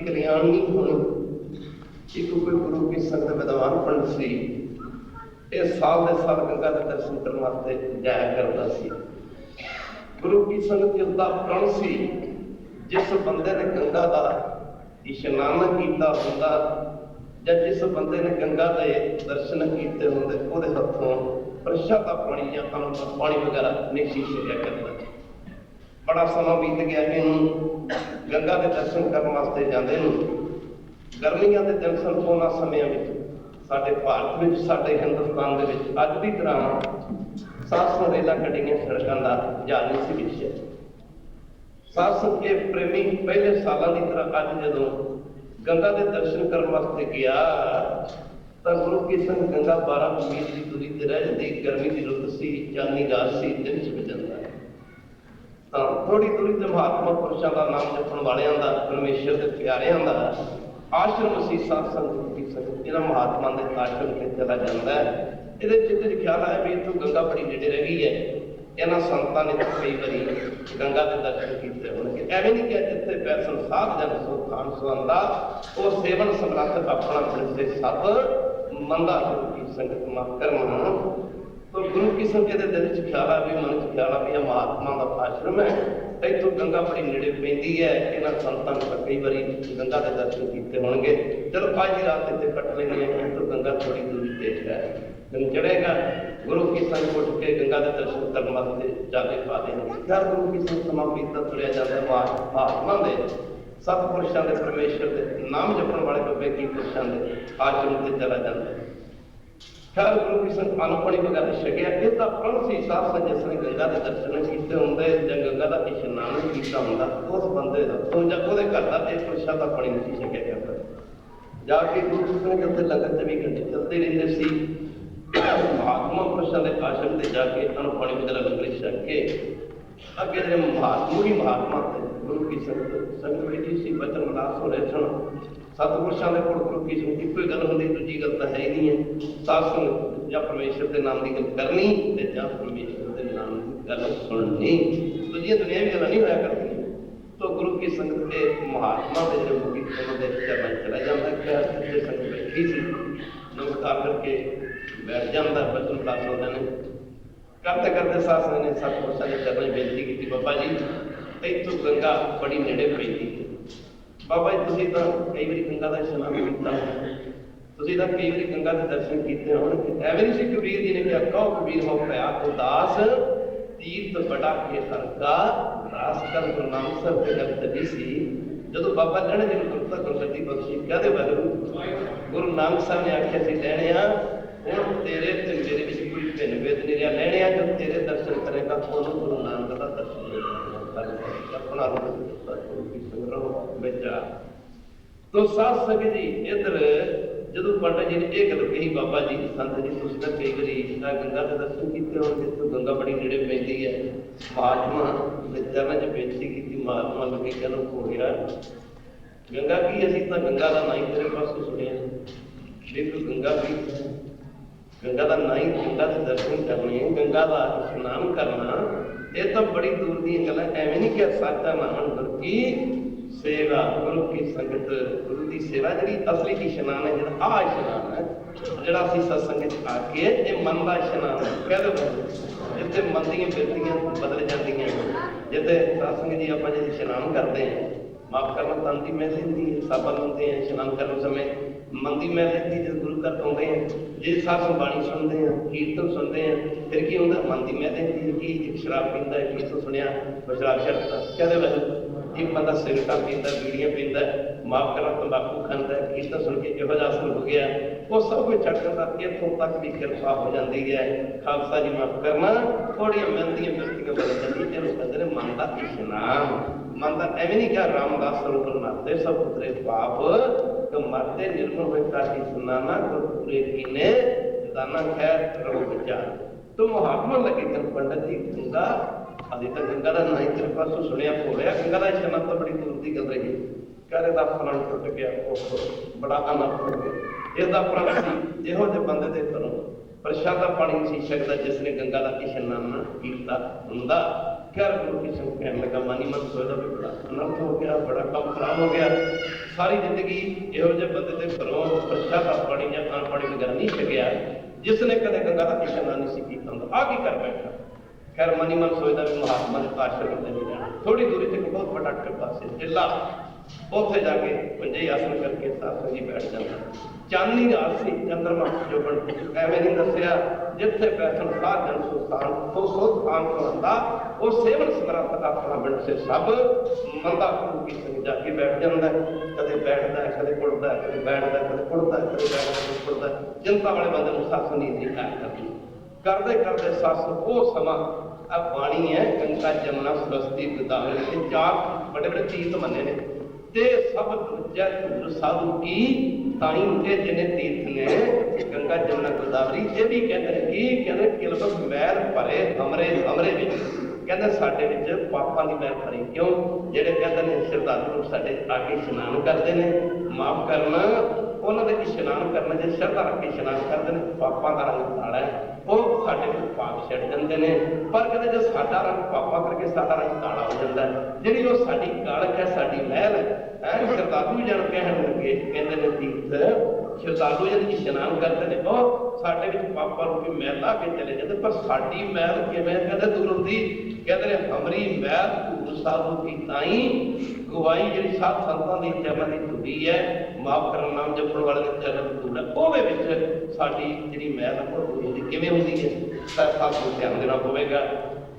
ਕਲਿਆਣ ਨਹੀਂ ਹੋਣੀ। ਇੱਕ ਕੋਈ ਗੁਰੂ ਕੀ ਸੰਗਤ ਵਿਦਵਾਨ ਪੰਡਤ ਸੀ, ਇਹ ਸਾਲ ਦੇ ਸਾਲ ਗੰਗਾ ਦੇ ਦਰਸ਼ਨ ਕਰਨ ਵਾਸਤੇ ਜਾਇਆ ਕਰਦਾ ਸੀ। ਗੁਰੂ ਕੀ ਸੰਗਤ ਜਿਸ ਦਾ ਪ੍ਰਣ ਸੀ, ਜਿਸ ਬੰਦੇ ਨੇ ਗੰਗਾ ਦਾ ਇਸ਼ਨਾਨ ਕੀਤਾ ਹੁੰਦਾ ਜਾਂ ਜਿਸ ਬੰਦੇ ਨੇ ਗੰਗਾ ਦੇ ਦਰਸ਼ਨ ਕੀਤੇ ਹੁੰਦੇ, ਉਹਦੇ ਹੱਥੋਂ ਪ੍ਰਸ਼ਾਦਾ ਪਾਣੀ ਜਾਂ ਅੰਮ੍ਰਿਤ ਪਾਣੀ ਵਗੈਰਾ ਨਹੀਂ ਸੀ ਛਕਿਆ ਕਰਦਾ। ਬੜਾ ਸਮਾਂ ਬੀਤ ਗਿਆ ਇਹਨੂੰ ਗੰਗਾ ਦੇ ਦਰਸ਼ਨ ਕਰਨ ਵਾਸਤੇ ਜਾਂਦੇ ਨੂੰ। ਗਰਮੀਆਂ ਦੇ ਦਿਨ ਸਨ। ਉਹਨਾਂ ਸਮਿਆਂ ਵਿੱਚ ਸਾਡੇ ਭਾਰਤ ਵਿੱਚ, ਸਾਡੇ ਹਿੰਦੁਸਤਾਨ ਦੇ ਵਿੱਚ ਅੱਜ ਦੀ ਤਰ੍ਹਾਂ ਸਾਧ ਰੇਲਾਂ ਗੱਡੀਆਂ ਸੜਕਾਂ ਦਾ ਜਾਲ ਨਹੀਂ ਸੀ ਵਿਛਿਆ। ਸਾਧ ਸੰਗਤ ਕੇ ਪ੍ਰੇਮੀ ਪਹਿਲੇ ਸਾਲਾਂ ਦੀ ਤਰ੍ਹਾਂ ਅੱਜ ਜਦੋਂ ਗੰਗਾ ਦੇ ਦਰਸ਼ਨ ਕਰਨ ਵਾਸਤੇ ਗਿਆ ਤਾਂ ਗੁਰੂ ਕੀ ਸੰਗਤ ਗੰਗਾ 12 ਮੀਲ ਦੀ ਦੂਰੀ ਤੇ ਰਹਿ ਜਾਂਦੀ। ਗਰਮੀ ਦੀ ਰੁੱਤ ਸੀ, ਚਾਂਦਨੀ ਰਾਤ ਸੀ, ਦਿਨ ਛਿਪ ਜਾਂਦਾ। ਤਾਂ ਥੋੜੀ ਦੂਰੀ ਤੇ ਮਹਾਤਮਾ ਪੁਰਸ਼ਾਂ ਦਾ ਨਾਮ ਜਪਣ ਵਾਲਿਆਂ ਦਾ, ਪਰਮੇਸ਼ਰ ਦੇ ਪਿਆਰਿਆਂ ਦਾ ਆਸ਼ਰਮ ਸੀ। ਸਾਧ ਸੰਗਤ ਕੀ ਸੰਗਤ ਇਹਨਾਂ ਮਹਾਤਮਾ ਦੇ ਆਸ਼ਰਮ ਤੇ ਚਲਾ ਜਾਂਦਾ ਹੈ। ਇਹਦੇ ਚਿੱਤ 'ਚ ਖਿਆਲ ਆਇਆ ਵੀ ਇੱਥੋਂ ਗੰਗਾ ਬੜੀ ਨੇੜੇ ਰਹਿ ਗਈ ਹੈ। ਇਹਨਾਂ ਸੰਤਾਂ ਨੇ ਤਾਂ ਕਈ ਵਾਰੀ ਗੰਗਾ ਦੇ ਦਰਸ਼ਨ ਕੀਤੇ ਹੋਣਗੇ। ਐਵੇਂ ਨਹੀਂ ਕਿ ਜਿੱਥੇ ਬੈਸਣ ਸਾਧ ਜਨ ਸੋ ਖਾਨ ਸੁਆਂਦਾ, ਉਹ ਸੇਵਨ ਸਮਰੱਥ ਆਪਣਾ ਬਿਰਸੇ ਸਭ ਮੰਦਾ। ਗੁਰੂ ਕੀ ਸੰਗਤ ਮਾਫ ਕਰਨਾ। ਤਾਂ ਗੁਰੂ ਕੀ ਸੰਗਤ ਦੇ ਦਿਲ 'ਚ ਖਿਆਲ ਆ ਵੀ, ਮਨ 'ਚ ਖਿਆਲ ਆ ਵੀ ਇਹ ਮਹਾਤਮਾ ਦਾ ਆਸ਼ਰਮ ਹੈ, ਇੱਥੋਂ ਗੰਗਾ ਬੜੀ ਨੇੜੇ ਪੈਂਦੀ ਹੈ। ਇਹਨਾਂ ਸੰਤਾਂ ਨੇ ਤਾਂ ਕਈ ਵਾਰੀ ਗੰਗਾ ਦੇ ਦਰਸ਼ਨ ਕੀਤੇ ਹੋਣਗੇ। ਚਲੋ ਅੱਜ ਦੀ ਰਾਤ ਇੱਥੇ ਕੱਟ ਲੈਂਦੇ ਹਾਂ, ਇੱਥੋਂ ਗੰਗਾ ਥੋੜੀ ਦੂਰੀ ਤੇ ਹੈ। ਦਿਨ ਚੜ੍ਹੇਗਾ, ਗੁਰੂ ਕੀ ਸੰਗਤ ਉੱਠ ਕੇ ਗੰਗਾ ਦੇ ਦਰਸ਼ਨ ਕਰਨ ਵਾਸਤੇ ਜਾਲੇ ਪਾ ਦੇਣਗੇ। ਖੈਰ ਗੁਰੂ ਕੀ ਸੰਗਤ ਸਮਾਂ ਬੀਤਦਾ ਤੁਰਿਆ ਜਾਂਦਾ। ਮਹਾਤਮਾ ਦੇ, ਸਤਿਪੁਰਸ਼ਾਂ ਦੇ, ਪਰਮੇਸ਼ਰ ਦੇ ਨਾਮ ਜਪਣ ਵਾਲੇ ਬਾਬੇ ਕੀ ਪੁਰਸ਼ਾਂ ਦੇ ਆਸ਼ਰਮ ਤੇ ਚਲਾ ਜਾਂਦਾ। ਖੈਰ ਗੁਰੂ ਕੀ ਸੰਗਤ ਅਨੁਪਣੀ ਵਗੈਰਾ ਛਕਿਆ। ਇਹ ਤਾਂ ਪ੍ਰਣ ਸੀ ਸਾਧ ਸੰਗਤ ਜਿਸ ਨੇ ਗੰਗਾ ਦੇ ਦਰਸ਼ਨ ਕੀਤੇ ਹੁੰਦੇ ਜਾਂ ਗੰਗਾ ਦਾ ਇਸ਼ਨਾਨ ਕੀਤਾ ਹੁੰਦਾ, ਉਸ ਬੰਦੇ ਦਾ ਜਾਂ ਉਹਦੇ ਘਰ ਦਾ ਇਹ ਪ੍ਰਸ਼ਾਦਾ ਪਾਣੀ ਨਹੀਂ ਸੀ ਛਕਿਆ ਕਰਦਾ। ਜਾ ਕੇ ਗੁਰੂ ਕੀ ਸੰਗਤ ਉੱਥੇ ਲੰਗਰ 24 ਘੰਟੇ ਚੱਲਦੇ ਰਹਿੰਦੇ ਸੀ। ਮਹਾਤਮਾ ਪੁਰਸ਼ਾਂ ਦੇ ਆਸ਼ਰਮ ਤੇ ਜਾ ਕੇ ਅਨੁਪਣੀ ਵਗੈਰਾ ਲੰਗਰ ਛਕ ਕੇ ਅੱਗੇ ਜਿਹੜੇ ਮਹਾਤਮਾ ਤੇ ਗੁਰੂ ਕੀ ਸੰਗਤ ਬੈਠੀ ਸੀ, ਬਚਨ ਉਦਾਸ ਹੋ ਰਹੇ ਸਨ। ਸਤਿਪੁਰਸ਼ਾਂ ਦੇ ਕੋਲ ਗੁਰੂ ਕੀ ਸੰਗਤ ਇੱਕੋ ਹੀ ਗੱਲ ਹੁੰਦੀ, ਦੂਜੀ ਗੱਲ ਤਾਂ ਹੈ ਹੀ ਨਹੀਂ ਹੈ। ਸਾਧ ਸੰਗਤ ਜਾਂ ਪਰਮੇਸ਼ਰ ਦੇ ਨਾਮ ਦੀ ਗੱਲ ਕਰਨੀ ਤੇ ਜਾਂ ਪਰਮੇਸ਼ਰ ਦੇ ਨਾਮ ਦੀ ਗੱਲ ਸੁਣਨੀ, ਦੂਜੀਆਂ ਦੁਨੀਆਵੀ ਗੱਲਾਂ ਨਹੀਂ ਹੋਇਆ ਕਰਦੀਆਂ। ਤਾਂ ਗੁਰੂ ਕੀ ਸੰਗਤ ਦੇ ਮਹਾਤਮਾ ਦੇ ਜਿਹੜੇ ਮੁਖੀ ਉਹਨਾਂ ਦੇ ਚਰਨਾਂ 'ਚ ਚਲਾ ਜਾਂਦਾ। ਕਿ ਸੰਗਤ ਬੈਠੀ ਸੀ, ਨਮਸਕਾਰ ਕਰਕੇ ਬੈਠ ਜਾਂਦਾ। ਬਚਨ ਉਦਾਸ ਹੁੰਦੇ ਨੇ। ਕਰਦੇ ਕਰਦੇ ਸਾਧ ਸੰਗਤ ਨੇ ਸਤਿਪੁਰਸ਼ਾਂ ਦੇ ਚਰਨਾਂ 'ਚ ਬੇਨਤੀ ਕੀਤੀ, ਬਾਬਾ ਜੀ ਇੱਥੋਂ ਗੰਗਾ ਬੜੀ ਨੇੜੇ ਪੈਂਦੀ ਹੈ। ਬਾਬਾ ਜੀ ਤੁਸੀਂ ਤਾਂ ਕਈ ਵਾਰੀ ਗੰਗਾ ਦਾ ਇਸ਼ਨਾਨ ਕੀਤਾ, ਤੁਸੀਂ ਤਾਂ ਕਈ ਵਾਰੀ ਗੰਗਾ ਦੇ ਦਰਸ਼ਨ ਕੀਤੇ ਹੋਣਗੇ। ਐਵੇਂ ਨਹੀਂ ਸੀ ਕਬੀਰ ਜੀ ਨੇ ਕਿਹਾ, ਕਹੋ ਕਬੀਰ ਹੋ ਭਇਆ ਉਦਾਸ, ਤੀਰਥ ਬੜਾ ਕੇ ਹਰ ਕਾ ਰਾਸ ਕਰ। ਗੁਰੂ ਨਾਨਕ ਸਾਹਿਬ ਦੇ ਗੱਲ ਚੱਲੀ ਸੀ ਜਦੋਂ ਬਾਬਾ ਲੈਣੇ ਜੀ ਨੂੰ ਗੁਰਤਾ ਗੁਰਗੱਦੀ ਬਖਸ਼ੀ, ਕਹਦੇ ਵਾਹਿਗੁਰੂ ਗੁਰੂ ਨਾਨਕ ਸਾਹਿਬ ਨੇ ਆਖਿਆ ਸੀ, ਲੈਣਿਆ ਹੁਣ ਤੇਰੇ ਤੇ ਮੇਰੇ ਵਿੱਚ ਕੋਈ ਭਿੰਨ ਭੇਦ ਨਹੀਂ ਰਿਹਾ। ਲੈਣਿਆ ਜੋ ਤੇਰੇ ਦਰਸ਼ਨ ਕਰੇਗਾ ਉਹਨੂੰ ਗੁਰੂ ਨਾਨਕ ਦਾ ਦਰਸ਼ਨ ਆਪਣਾ ਵਿਚਾਰ। ਤੋ ਸਾਧ ਸੰਗਤ ਜੀ ਇੱਧਰ ਜਦੋਂ ਪੰਡਤ ਜੀ ਨੇ ਇਹ ਗੱਲ ਕਹੀ, ਬਾਬਾ ਜੀ ਸੰਤ ਜੀ ਤੁਸੀਂ ਤਾਂ ਕਈ ਵਾਰੀ ਗੰਗਾ ਦੇ ਦਰਸ਼ਨ ਕੀਤੇ ਹੋਣਗੇ, ਜਿੱਥੋਂ ਗੰਗਾ ਬੜੀ ਨੇੜੇ ਪੈਂਦੀ ਹੈ। ਮਹਾਤਮਾ ਦੇ ਚਰਨਾਂ 'ਚ ਬੇਨਤੀ ਕੀਤੀ। ਮਹਾਤਮਾ ਲੱਗੇ ਕਹਿੰਦਾ ਹੋ ਗਿਆ ਗੰਗਾ ਕੀ, ਅਸੀਂ ਤਾਂ ਗੰਗਾ ਦਾ ਨਾਂ ਹੀ ਤੇਰੇ ਪਾਸੋਂ ਸੁਣਿਆ। ਦੇਖੋ ਗੰਗਾ ਕੀ, ਗੰਗਾ ਦਾ ਨਾਂ ਹੀ, ਗੰਗਾ ਦੇ ਦਰਸ਼ਨ ਕਰਨੇ, ਗੰਗਾ ਦਾ ਇਸ਼ਨਾਨ ਕਰਨਾ, ਇਹ ਤਾਂ ਬੜੀ ਦੂਰ ਦੀਆਂ ਗੱਲਾਂ। ਐਵੇਂ ਨਹੀਂ ਕਿ ਸਾਚਾ ਨਾਮ ਗੁਰੂ ਕੀ ਸੇਵਾ। ਗੁਰੂ ਕੀ ਸੰਗਤ, ਗੁਰੂ ਦੀ ਸੇਵਾ ਜਿਹੜੀ ਅਸਲੀ ਇਸ਼ਨਾਨ ਹੈ, ਜਿਹੜਾ ਆਹ ਇਸ਼ਨਾਨ ਹੈ, ਜਿਹੜਾ ਅਸੀਂ ਸਤਸੰਗ 'ਚ ਆ ਕੇ ਇਹ ਮਨ ਦਾ ਇਸ਼ਨਾਨ ਹੈ। ਕਹਿ ਦੋ ਜਿੱਥੇ ਮਨ ਦੀਆਂ ਬਿਰਤੀਆਂ ਬਦਲ ਜਾਂਦੀਆਂ, ਜਿੱਥੇ ਸਤਸੰਗ ਜੀ ਆਪਾਂ ਜੇ ਇਸ਼ਨਾਨ ਕਰਦੇ ਹਾਂ, ਮਾਫ ਕਰਨਾ ਤਨ ਦੀ ਮੈਲ ਹੁੰਦੀ ਹੈ। ਸਾਬਣ ਲਾਉਂਦੇ ਹਾਂ ਇਸ਼ਨਾਨ ਕਰਨ ਸਮੇਂ, ਮਨ ਦੀ ਮੈਲ ਹੁੰਦੀ ਜਦ ਗੁਰੂ ਘਰ ਆਉਂਦੇ ਹਾਂ, ਜੇ ਸਾਧ ਬਾਣੀ ਸੁਣਦੇ ਹਾਂ, ਕੀਰਤਨ ਸੁਣਦੇ ਹਾਂ, ਫਿਰ ਕੀ ਹੁੰਦਾ, ਮਨ ਦੀ ਮੈਲ ਹੁੰਦੀ ਹੈ। ਕਿ ਇੱਕ ਸ਼ਰਾਬ ਪੀਂਦਾ ਹੈ, ਕੀਰਤਨ ਸੁਣਿਆ ਸ਼ਰਾਬ ਛੱਡਦਾ। ਕਹਿੰਦੇ ਵੈਸੇ ਇੱਕ ਬੰਦਾ ਸਿਗਰਟਾਂ ਪੀਂਦਾ, ਬੀੜੀਆਂ ਪੀਂਦਾ, ਮਾਫ ਕਰਨਾ ਤੰਬਾਕੂ ਖਾਂਦਾ, ਕੀਰਤਨ ਸੁਣ ਕੇ ਇਹੋ ਜਿਹਾ ਅਸਰ ਹੋ ਗਿਆ, ਉਹ ਸਭ ਕੁਝ ਛੱਡ ਦਿੰਦਾ। ਇੱਥੋਂ ਤੱਕ ਵੀ ਕਿਰਪਾ ਹੋ ਜਾਂਦੀ ਹੈ। ਖਾਲਸਾ ਜੀ ਮਾਫ ਕਰਨਾ, ਥੋੜੀਆਂ ਮਿਹਨਤੀਆਂ ਬਿਰਤੀਆਂ ਬਦਲ ਜਾਂਦੀਆਂ। ਇਹਨੂੰ ਕਹਿੰਦੇ ਨੇ ਮਨ ਦਾ ਇਸ਼ਨਾਨ। ਮਨ ਦਾ ਐਵੇਂ ਨਹੀਂ ਕਿਹਾ ਰਾਮਦਾਸ ਸਰੂਪ ਨਾਤੇ ਸਭ ਪੁੱਤਰੇ ਪਾਪ ਮਰਤੇ ਨਿਰਮਲ ਹੋਏ ਕਾਟੀ ਸੁਨਾਨਾ ਗੁਰਪੁਰੇ ਕੀਨੇ ਦਾਨਾ ਖੈਰ ਰਹੋ ਵਿਚਾਰ। ਤੋ ਮਹਾਤਮਾ ਲੱਗੇ ਕਿ ਪੰਡਤ ਜੀ ਗੰਗਾ, ਅਸੀਂ ਤਾਂ ਗੰਗਾ ਦਾ ਨਾਂ ਹੀ ਤੇਰੇ ਪਾਸੋਂ ਸੁਣਿਆ ਹੋਇਆ, ਗੰਗਾ ਦਾ ਇਸ਼ਨਾਨ ਤਾਂ ਬੜੀ ਦੂਰ ਦੀ ਗੱਲ ਰਹੀ। ਕਹਿੰਦੇ ਦਾ ਫਲਣ ਟੁੱਟ ਗਿਆ, ਉਹ ਬੜਾ ਆਨੰਦ ਹੋ ਗਿਆ। ਇਹਦਾ ਪ੍ਰਣ ਸੀ ਜਿਹੋ ਜਿਹੇ ਬੰਦੇ ਦੇ ਘਰੋਂ ਪ੍ਰਸ਼ਾਦਾ ਪਾਣੀ ਸੀ ਛਕਦਾ, ਜਿਸ ਨੇ ਗੰਗਾ ਦਾ ਇਸ਼ਨਾਨ ਕੀਤਾ ਹੁੰਦਾ। खैर गुरु की संग कहने लगा मानी मन सोचा भी बड़ा अनर्थ हो गया, बड़ा कम खराब हो गया। सारी जिंदगी इहो जे बंदे के घरों प्रशा का पानी या खान पानी वगैरह नहीं छकिया, जिसने कदे गंगा का इशनान नहीं किया आ की कर बैठा। खैर मनी मन सोचता भी महात्मा के आश्रम में नहीं जाना। थोड़ी दूरी तक बहुत बड़ा टब्बा से टिला, उत्थे जाके पंजे आसन करके साधु जी बैठ जाता। चांदनी रात सी, चंद्रमा जो एवं नहीं दसिया जिथे बैठन साध जन सुल्तान तो सुध आन कहता वो सेवन समर्थ अपना बिंड से सब मंदा गुरु की संग जाके बैठ जाता है। कदे बैठता है, कदे उड़ता है, कदे बैठता है, कदे उड़ता है, कदे बैठता है, कदे उड़ता है। जनता वाले बंदे को सस नींद नहीं आया करती। करते करते सस वो समा अब पानी है गंगा जमुना सरस्वती गोदावरी के चार बड़े बड़े तीर्थ मने ने ते सब दूजा धूर साधु की ताई के जिन्हें तीर्थ ने गंगा जमुना गोदावरी ये भी कहते हैं कि कहते किलबत मैल भरे हमरे हमरे विच कहते साडे विच पापां दी मैल भरी क्यों जेडे कहते हैं श्रद्धालु साडे आके इशनान करते हैं माफ करना उन्होंने इशनान करना जो श्रद्धा रख के इशनान करते हैं पापां का रंग काला है वो साडे पाप छड़ जाते हैं। पर कहते जो साडा रंग पापा करके साडा रंग काला हो जाता है जी वो साडी कालक है साडी महल है। श्रद्धालु जन कहन लगे कहते हैं तीर्थ श्रद्धालु जन इशनान करते हैं वो साडे विच पापा रूपी मैल ला के चले जाते पर साडी महल किवें कहते दूर होंदी कहते हमरी महल धूर साधु की ताई गवाई जी साध संतां दी चरण की धूड़ी है माफ करना नाम जपण वाले दे चरण की धूड़ है ओहदे विच साडी जिहड़ी महल है वो धूड़ होंदी किवें होंदी है साथ को ध्यान देना पवेगा।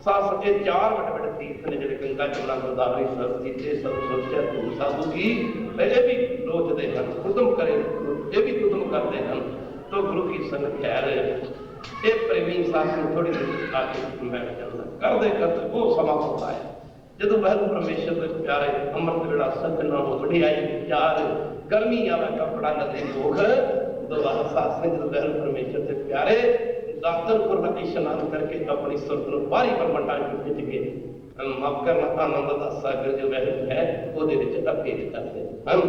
साथ सच्चे चार बड़े बड़े तीर्थ ने जिहड़े गंगा जमुना गोदावरी सरस्वती ते सब सोचया धूड़ साधु की ये भी लोचते हैं उद्यम करे ये भी उद्यम करते हैं तो गुरु की संग खैर ये प्रेमी साथ थोड़ी देर आके बैठ जाता करते करते वो समा होता है जो वह परमेश्वर के प्यारे अमृत वेला सजना वडियाई प्यार गर्मी आवे कपड़ा नदी भोग दोबारा सास ने जो वह परमेश्वर के प्यारे दातरपुर में इशनान करके अपनी सुरत को बारी पर मंडा के खिंच के माफ करना आनंद का सागर जो वह है वो अकेले करते हम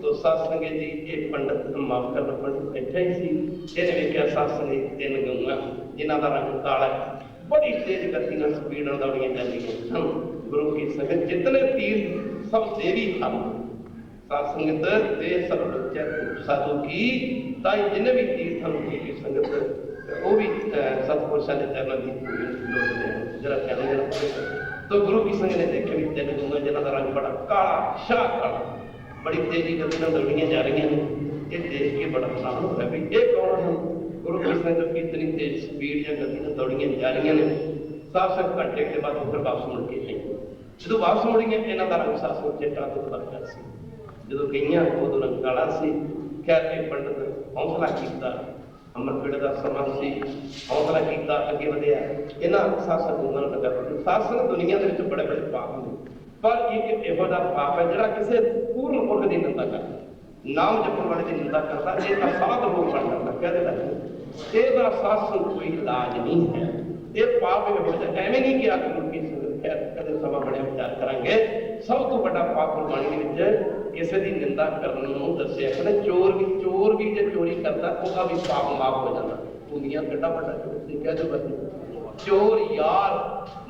तो सत्संगे जी एक पंडित माफ करना पंडित बैठा ही सी इन्हें वेख्या सत्संगे तीन गऊं जिन्हों का रंग काला बड़ी तेज गति न स्पीड दौड़ियां जाती गुरु की संगत जितने तीर्थ सब देवी हम सत्संगत ते सब साधु की ताई जिन्हें भी तीर्थ हम गुरु की संगत वो भी सतपुरुषों के चरणों की जरा ध्यान देना। तो गुरु की संगत ने देखे भी तीन गऊं जिन्हों का रंग बड़ा काला शाह काला बड़ी तेजी गति न दौड़ियां जा रही हैं ये देख के बड़ा पसंद होता है भी ये कौन है गुरु की संगत की इतनी तेज स्पीड या गति न दौड़ियां जा रही हैं साफ साफ घंटे के बाद फिर वापस मुड़ के आई जो वापस मुड़ियां इन्हों का रंग साफ साफ चिट्टा तो फर्क सी जो गई उदों रंग काला सी। खैर एक पंडित हौसला किया अमृत वेले का समा से हौसला किया अगे बढ़िया इन्होंने सत्संग गूंगन लगा सत्संग दुनिया के बड़े बड़े पाप ने पर एक इहो जिहा पाप है जिहड़ा किसी पूर्ण पुरख की निंदा करता नाम जपण वाले की निंदा करता ये असाध लोग बन जाता कहते लगता यह सत्संग कोई इलाज नहीं है ये पाप इहो जिहा एवें नहीं कि गुरु की संगत खैर कदे समा बड़े विचार करांगे। सब तो बड़ा पाप गुरबाणी किसी की निंदा करने को दसिया कहते चोर भी जो चोरी करता उसका भी पाप माफ हो जाता दुनिया कितना बड़ा चोर कह दो बस चोर यार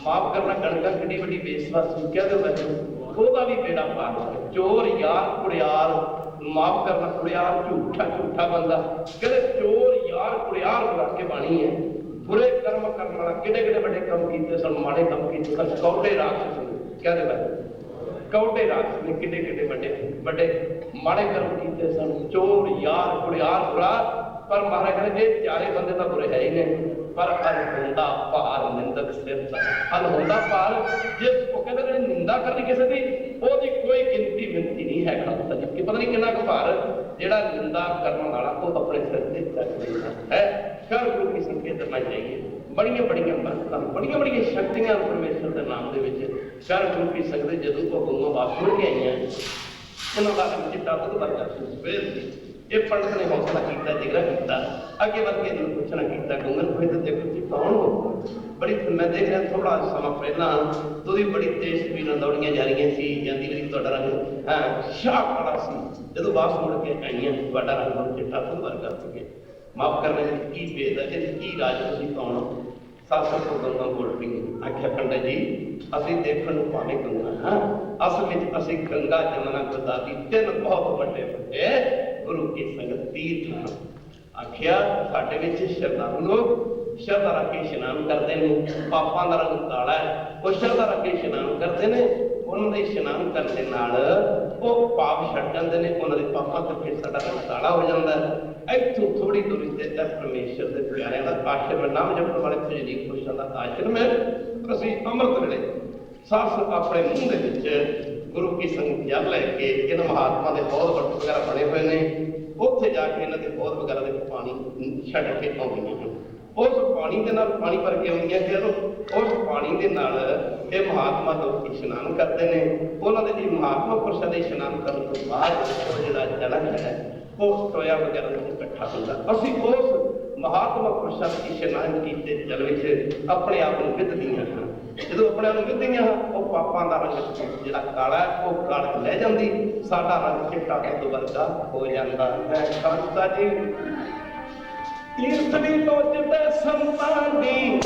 माफ करना कणका कितनी बड़ी बेसवासी कह दो बस ਉਹਦਾ भी बेड़ा पार चोर यार कुड़ियार माफ करना कुड़ियार झूठा झूठा बंदा कहते चोर यार कुड़ियार बुला के बाणी है बुरे कर्म करने वाला किडे किडे बड़े कम किए सन माड़े कम किए सन कौटे राक्षस कहते बस कौटे राक्षस ने किडे किडे बड़े बड़े माड़े कर्म किए सन चोर यार कुड़ियार बुरा पर महाराज कहते ये चारे बंदे तो बुरे है ही नहीं पर अनहोंदा पार निंदक सिर अनहोंदा पार जिस कहते हैं निंदा करनी किसी की ओदी कोई गिनती मिनती नहीं है खालसा जी कि पता नहीं कितना क भार जेड़ा निंदा करने वाला वो अपने सिर से चक लेता है। कर गुरु की संकेत करना चाहिए बड़िया बड़िया बरकतां बड़िया बड़िया शक्तियां परमेश्वर के नाम के विच कर गुरु की संगत जदों को गुरु वापस मुड़ के आईयां इन्हां दा चिट्टा दुध वर्गा सवेर सी ये पंडित ने हौसला किया जिगरा किया अगे बढ़ के पूछना किया गूंगन हुए तो देखो जी कौन हो बड़ी मैं देख रहा थोड़ा समा पहला तो बड़ी तेज स्पीड दौड़ियां जा रही सी जाती रही तुहाडा रंग हाँ शाह काला सी जो वापस मुड़ के आईयां तुहाडा रंग चिट्टा दुध वर्गा सी माफ करने की भेद है की राज तुसीं कौन हो ਸੱਸ ਤੋਂ ਗੱਲਾਂ ਬੋਲ ਪਈ। ਆਖਿਆ ਪੰਡਤ ਜੀ ਅਸੀਂ ਦੇਖਣ ਨੂੰ ਭਾਵੇਂ ਗੰਗਾ ਹਾਂ, ਅਸਲ ਵਿੱਚ ਅਸੀਂ ਗੰਗਾ ਜਮਨਾ ਗੋਦਾਵਰੀ ਤਿੰਨ ਬਹੁਤ ਵੱਡੇ ਵੱਡੇ ਗੁਰੂ ਕੀ ਸੰਗਤ ਤੀਰਥ ਹਨ। ਆਖਿਆ ਸਾਡੇ ਵਿੱਚ ਸ਼ਰਧਾਲੂ ਲੋਕ ਸ਼ਰਧਾ ਰੱਖ ਕੇ ਇਸ਼ਨਾਨ ਕਰਦੇ ਨੇ, ਪਾਪਾਂ ਦਾ ਰੰਗ ਕਾਲਾ ਹੈ, ਉਹ ਸ਼ਰਧਾ ਰੱਖ ਕੇ ਇਸ਼ਨਾਨ ਕਰਦੇ ਨੇ। ਉਹਨਾਂ ਦੇ ਇਸ਼ਨਾਨ ਕਰਨ ਦੇ ਨਾਲ ਉਹ ਪਾਪ ਛੱਡ ਜਾਂਦੇ ਨੇ, ਉਹਨਾਂ ਦੇ ਪਾਪਾਂ ਕਰਕੇ ਸਾਡਾ ਰੰਗ ਕਾਲਾ ਹੋ ਜਾਂਦਾ ਹੈ। ਇੱਥੋਂ ਥੋੜੀ ਦੂਰੀ ਤੇ ਪਰਮੇਸ਼ਰ ਦੇ ਪਿਆਰਿਆਂ ਦਾ ਆਸ਼ਰਮ, ਨਾਮ ਜਪਣ ਵਾਲੇ ਭਜਨੀਕ ਪੁਰਸ਼ਾਂ ਦਾ ਆਸ਼ਰਮ ਹੈ। ਅਸੀਂ ਅੰਮ੍ਰਿਤ ਵੇਲੇ ਸੱਸ ਆਪਣੇ ਮੂੰਹ ਦੇ ਵਿੱਚ ਗੁਰੂ ਕੀ ਸੰਗਤ ਜਲ ਲੈ ਕੇ, ਇਹਨਾਂ ਮਹਾਤਮਾ ਦੇ ਬਹੁਤ ਵਰਤ ਵਗੈਰਾ ਬਣੇ ਹੋਏ ਨੇ, ਉੱਥੇ ਜਾ ਕੇ ਇਹਨਾਂ ਦੇ ਬਹੁਤ ਵਗੈਰਾ ਦੇ ਪਾਣੀ ਛੱਡ ਕੇ ਆਉਂਦੀਆਂ ਹਨ। ਉਸ ਪਾਣੀ ਦੇ ਨਾਲ ਪਾਣੀ ਭਰ ਕੇ ਆਉਂਦੀਆਂ ਕਿ ਉਸ ਪਾਣੀ ਦੇ ਨਾਲ ਇਹ ਮਹਾਤਮਾ ਲੋਕ ਇਸ਼ਨਾਨ ਕਰਦੇ ਨੇ। ਉਹਨਾਂ ਦੇ ਜੀ ਮਹਾਤਮਾ ਪੁਰਸ਼ਾਂ ਦੇ ਇਸ਼ਨਾਨ ਕਰਨ ਤੋਂ ਬਾਅਦ ਜਿਹੜਾ ਜਲ ਹੈ ਉਹ ਟੋਇਆ ਵਗੈਰਾ ਨੂੰ ਇਕੱਠਾ ਹੁੰਦਾ। ਅਸੀਂ ਉਸ ਮਹਾਤਮਾ ਪੁਰਸ਼ਾਂ ਦੇ ਇਸ਼ਨਾਨ ਕੀਤੇ ਜਲ ਵਿੱਚ ਆਪਣੇ ਆਪ ਨੂੰ ਵਿਧਦੀਆਂ ਹਾਂ। ਜਦੋਂ ਆਪਣੇ ਆਪ ਨੂੰ ਵਿਧਦੀਆਂ ਉਹ ਪਾਪਾਂ ਦਾ ਰੰਗ ਜਿਹੜਾ ਕਾਲਾ ਉਹ ਕਾਲ ਲੈ ਜਾਂਦੀ, ਸਾਡਾ ਰੰਗ ਚਿੱਟਾ ਦੁੱਧ ਵਰਗਾ ਹੋ ਜਾਂਦਾ ਹੈ। ਖਾਲਸਾ ਜੀ ਤੀਰਥ ਦੀ ਲੋਚਦੇ ਸੰਤਾਂ ਦੀ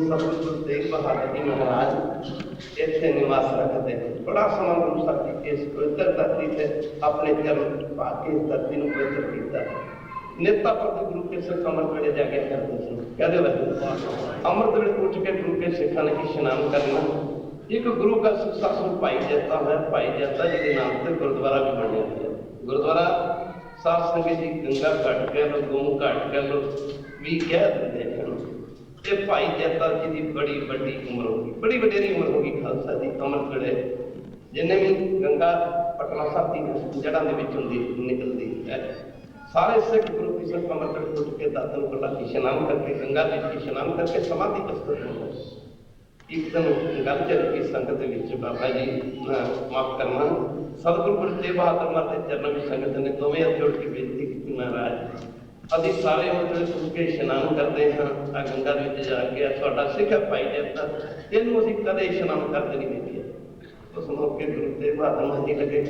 ਸਤਿਗੁਰੂ ਤੇਗ ਬਹਾਦਰ ਜੀ ਮਹਾਰਾਜ ਇੱਥੇ ਨਿਵਾਸ ਰੱਖਦੇ ਨੇ। ਬੜਾ ਸਮਾਂ ਗੁਰੂ ਸਾਹਿਬ ਜੀ ਇਸ ਪਵਿੱਤਰ ਧਰਤੀ ਤੇ ਆਪਣੇ ਚਰਨ ਪਾ ਕੇ ਇਸ ਧਰਤੀ ਨੂੰ ਪਵਿੱਤਰ ਕੀਤਾ। ਨੇਤਾ ਪ੍ਰਤੀ ਗੁਰੂ ਕੇ ਸਿੱਖ ਅੰਮ੍ਰਿਤ ਵੇਲੇ ਜਾ ਕੇ ਕਰਦੇ ਸੀ। ਕਹਦੇ ਵੈਸੇ ਅੰਮ੍ਰਿਤ ਵੇਲੇ ਉੱਠ ਕੇ ਗੁਰੂ ਕੇ ਸਿੱਖਾਂ ਨੇ ਇਸ਼ਨਾਨ ਕਰਨਾ। ਇੱਕ ਗੁਰੂ ਦਾ ਸੁਖਸਾਸਨ ਭਾਈ ਜੈਤਾ ਹੈ, ਭਾਈ ਜੈਤਾ ਜੀ ਦੇ ਨਾਮ ਤੇ ਗੁਰਦੁਆਰਾ ਵੀ ਬਣਿਆ ਹੋਇਆ। ਗੁਰਦੁਆਰਾ ਸਾਧ ਸੰਗਤ ਜੀ ਗੰਗਾ ਘਾਟ ਕਹਿ ਲਓ, ਗਊ ਘਾਟ ਕਹਿ ਲਓ ਵੀ ਕਹਿ ਦਿੰਦੇ ਹਨ। ਤੇ ਭਾਈ ਜੈਤਾ ਜੀ ਦੀ ਬੜੀ ਵੱਡੀ ਉਮਰ ਹੋ ਗਈ, ਬੜੀ ਵਡੇਰੀ ਉਮਰ ਹੋ ਗਈ ਖਾਲਸਾ ਦੀ। ਅੰਮ੍ਰਿਤ ਵੇਲੇ ਜਿੰਨੇ ਵੀ ਗੰਗਾ ਪਟਨਾ ਸਾਹਿਬ ਦੀ ਜੜ੍ਹਾਂ ਦੇ ਵਿੱਚ ਹੁੰਦੀ ਨਿਕਲਦੀ ਹੈ, ਸਾਰੇ ਸਿੱਖ ਗੁਰੂ ਕੀ ਸੰਗਤ ਅੰਮ੍ਰਿਤ ਵੇਲੇ ਉੱਠ ਕੇ ਦਾਤਨ ਕੋਲਾ ਇਸ਼ਨਾਨ ਕਰਕੇ ਗੰਗਾ ਵਿੱਚ ਇਸ਼ਨਾਨ ਕਰਕੇ ਸਮਾਧੀ ਪ੍ਰਸਤੁਤ ਹੁੰਦੇ। ਇੱਕ ਦਿਨ ਗੱਲ ਚੱਲ ਗਈ ਸੰਗਤ ਦੇ ਵਿੱਚ, ਬਾਬਾ ਜੀ ਮਾਫ ਕਰਨਾ, ਸਤਿਗੁਰੂ ਗੁਰੂ ਤੇਗ ਬਹਾਦਰ ਮਹਾਰਾਜ ਦੇ ਚਰਨਾਂ ਵਿੱਚ ਸੰਗਤ ਨੇ ਦੋਵੇਂ ਹੱਥ ਜੋੜ ਕੇ ਬੇਨਤੀ ਕੀਤੀ, ਮਹਾਰਾਜ ਅਸੀਂ ਸਾਰੇ ਜਿਹੜੇ ਉੱਠ ਕੇ ਇਸ਼ਨਾਨ ਕਰਦੇ ਹਾਂ ਆ ਗੰਗਾ ਦੇ ਵਿੱਚ ਜਾ ਕੇ, ਤੁਹਾਡਾ ਸਿੱਖ ਭਾਈ ਜੈਤਾ ਇਹਨੂੰ ਅਸੀਂ ਕਦੇ ਇਸ਼ਨਾਨ ਕਰਦੇ ਨਹੀਂ ਦੇਖਿਆ। ਉਸ ਮੌਕੇ ਗੁਰੂ ਤੇਗ ਬਹਾਦਰ ਜੀ ਲੱਗੇ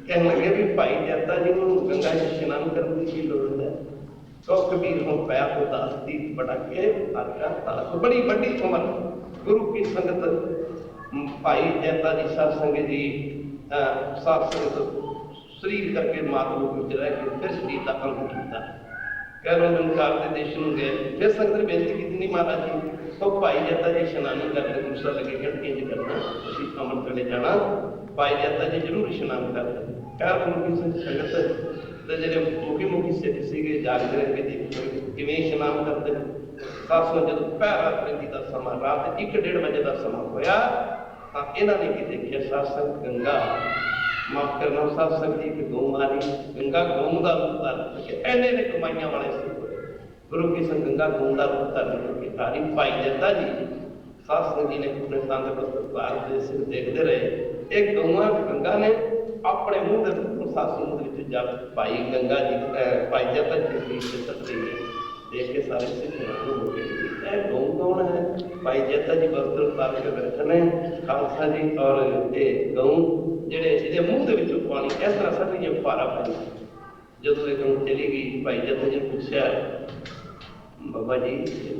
ਕਹਿਣ ਲੱਗੇ ਵੀ ਭਾਈ ਜੈਤਾ ਜੀ ਨੂੰ ਗੰਗਾ ਵਿੱਚ ਇਸ਼ਨਾਨ ਕਰਨ ਦੀ ਕੀ ਲੋੜ ਹੈ। ਸੋ ਕਬੀਰ ਨੂੰ ਪਿਆ ਤੋਂ ਦਾਸ ਦੀ ਬੜਾ ਕੇ ਆਖਿਆ, ਬੜੀ ਵੱਡੀ ਉਮਰ ਗੁਰੂ ਕੀ ਸੰਗਤ ਭਾਈ ਜੈਤਾ ਜੀ ਸਾਧ ਸੰਗਤ ਜੀ ਸਾਧ ਸੰਗਤ ਸਰੀਰ ਕਰਕੇ ਮਾਤਲੂ ਵਿੱਚ ਰਹਿ ਕੇ ਫਿਰ ਸਰੀਰ ਦਾ ਅੰਤ ਕੀਤਾ। ਕਹਿ ਲਓ ਨਿੰਕਾਰ ਦੇ ਦੇਸ਼ ਨੂੰ ਗਏ, ਫਿਰ ਸੰਗਤ ਨੇ ਬੇਨਤੀ ਕੀਤੀ, ਨਹੀਂ ਮਹਾਰਾਜ ਜੀ तो भाई जैता जी इशनान करते गुस्सा लगे कि इंज करना तुसीं अमृत वेले जाना भाई जैता जी जरूर इशनान करते खैर मुखी संगत ते जिहड़े मुखी सिख सीगे जागदे रह के देखो किवें इशनान करते सासों जदों पहरा पैंदी दा समा रात 1-1:30 बजे का समा होया तां इन्हां ने की देखिया सत्संग गंगा माफ करना सत्संग जी एक गौ मारी गंगा गौ का रूप धारण करके ऐने ने कमाइयां वाले सी गुरु की संग गंगा गौ का रूप धारण करके तारी भाई जैता जी सत्संग जी ने अपने तंदुरुस्त भार के सिर देखते रहे एक गौआ गंगा ने अपने मुंह के सासू मुंह जब भाई गंगा जी भाई जैता जी से तक रही है देख के सारे सिख हो गए गौ कौन है भाई जैता जी वस्त्र उतार के बैठे ने खालसा जी और ये गौ जेडे मुंह के पानी इस तरह सटिया फारा पाई जो एक गौ चली गई भाई जैता जी ने पूछा बाबा जी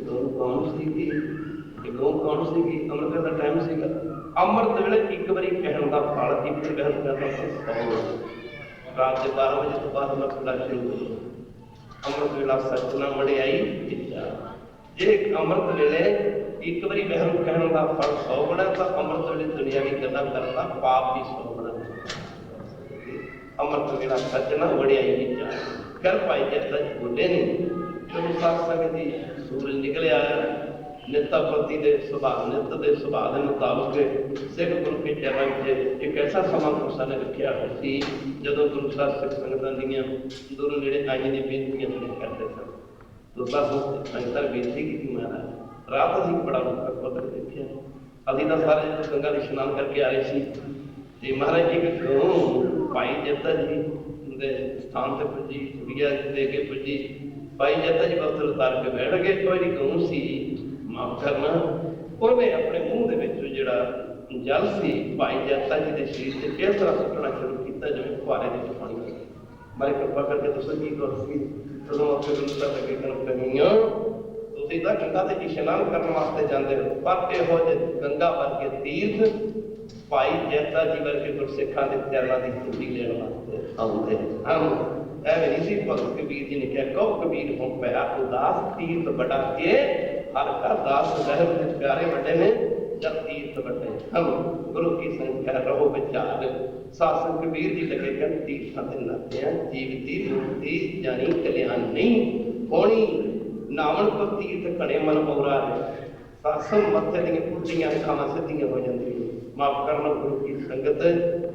गौ कौन सी गौ कौन सी अमृत का टाइम सीगा अमृत वेले एक बारी कहण का फल एक कहण का फल रात के 12 बजे तो बाद में खुला शुरू हो अमृत वेला सचना वड़ियाई विद्या जे अमृत वेले एक बारी बहन कहण का फल 100 गुणा तो अमृत वेले दुनिया की गल्लां करन दा पाप भी 100 गुणा अमृत वेला सचना वड़ियाई विद्या कर पाई जैसा बोले नहीं जो सत्संग जी सूरज निकल आया नित्ता प्रति के सुभाव नित के सुभाव के मुताबिक सिख गुरु के चरणों में एक ऐसा समा गुरसा ने रखा सी जो गुरु साहब सिख संगतां दीआं दूरों नेड़े आई ने बेनतियां करते सन तो बस संगतां बेनती की महाराज रात असीं बड़ा रुखा कुदरत देखिया असीं तां सारे गंगा दे इशनान करके आ रहे सी ते महाराज जी एक गौ भाई जैता जी दे स्थान ते पुजी गुड़िया दे के पुजी भाई जैता जी वस्त्र उतार के बैठ गए कोई गौ सी माफ करना उन्हें अपने मुंह के जोड़ा जल से भाई जैता जी के शरीर से किस तरह सुटना शुरू किया जिवें फुहारे के पानी मारी कृपा करके तुसीं की करोगे जो अपने गुरु लगे कमीਆਂ तुसीं तां गंगा ते इशनान करने वास्ते जाते हो पर इहो जिहे गंगा वर्गे तीर्थ भाई जैता जी वर्गे गुरसिखां के चरणों की धूड़ी लेने वास्ते आउंदे हम ऐवें नहीं सी भगत कबीर जी ने कहा कहो कबीर हो पया उदास तीर्थ बड़ा के हर का दास रहम के प्यारे बड़े ने जब तीर्थ बड़े हम गुरु की संख्या रहो विचार सासन कबीर जी लगे कर तीर्थां ते नाते हैं जीवती मुक्ति जानी कल्याण नहीं होनी नावन को तीर्थ कड़े मन पौरा है सासन मत्थे दी पुट्टियां खावां सिद्धियां हो जांदी माफ करना गुरु की संगत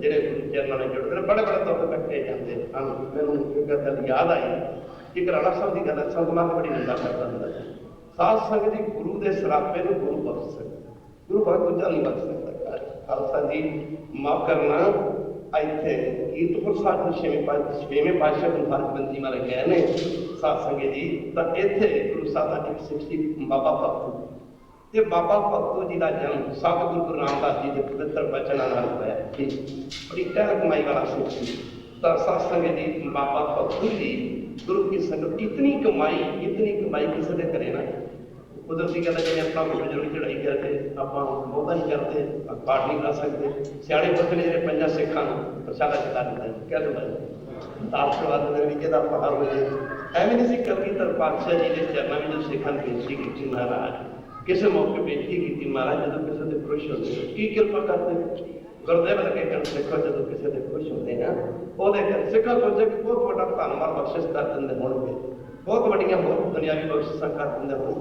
जेडे गुरु चरणों ने जुड़ते बड़े बड़े तौर पर कटे जाते हैं मैनूं एक गल याद आई कि राणा साहब की गल संत मां बड़ी निंदा करता हुंदा साध संगत जी गुरु के सरापे को गुरु बख्श सकता गुरु बहुत दूजा नहीं बख्श सकता खालसा जी माफ करना इतने कीरतपुर साहब छेवें पातशाह हरबंदी वाले गए ने साध संगत जी तो इतने गुरु साहब का एक सिख सी बाबा भगतू ते बाबा भगतू जी का जन्म सतगुरु गुरु रामदास जी के पवित्र वचनों नाल होया बड़ी टहल कमाई वाला सिख सी तो साध संगत जी बाबा भगतू जी गुरु की संगत इतनी कमाई किसी ने करे ना कुदरती गल जिन्हें अपना बजुर्ग चढ़ाई करके आप बहुता नहीं करते पाठ नहीं कर सकते सियाणे पुरख ने जो 5 सिखा प्रसादा चला दिता क्या दो दासवाद विजय का पहाड़ हो जाए एवं नहीं सी कलगीधर पातशाह जी के चरणों में जो सिखा ने बेनती की महाराज किसी मौके बेनती की महाराज जो किसी के खुश होते की कृपा करते गुरदेव लगे कर सिखो जो किसी के खुश होते हैं वो सिखा सोचे कि बहुत बड़ा धन्यवाद बख्शिश कर देंगे होंगे बहुत बड़िया बहुत दुनियावी बख्शिशा कर देंगे हो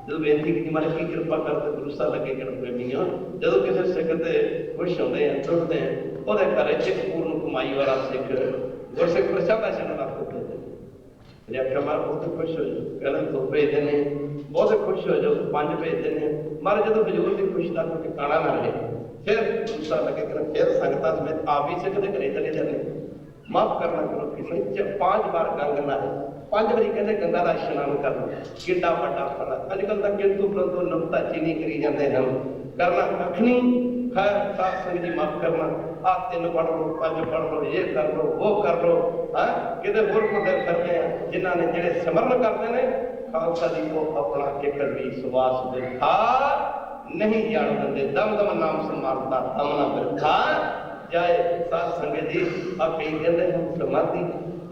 जो बेनती की मारे की कृपा करते गुरु साहब लगे कर प्रेमियों जो किसी सिख से खुश होते हैं टुटते हैं वो घर एक पूर्ण कमाई वाला सिख गुरसिख प्रसादा चढ़ने वास्ते भेजते आख्या मारा बहुत खुश हो जाओ कहना 2 भेजते हैं बहुत खुश हो जाओ 5 भेजते हैं मारे जो हजूर की खुशी का कोई ठिकाना ना रहे फिर गुरु साहब लगे कर फिर संगतां समेत आप भी सिख के घरे चले जाते माफ करना करो किसी 5 बार गंगा है 5 बारी कहते गंगा का इशनान करना किड्डा वड्डा फल अजकल तक किंतु परंतु नमता चीनी करी जाते हैं करना कख नहीं खैर साथ संग जी माफ करना आ 3 पढ़ लो 5 पढ़ लो ये कर लो वो कर लो कि होर कुछ करते हैं जिन्होंने जेडे सिमरन करते हैं खालसा जी को अपना एक भी सुवास बिरथा नहीं जान देंगे दम दम नाम समारता दम ना बिरथा जाए साध संगत जी आप कई कहते हम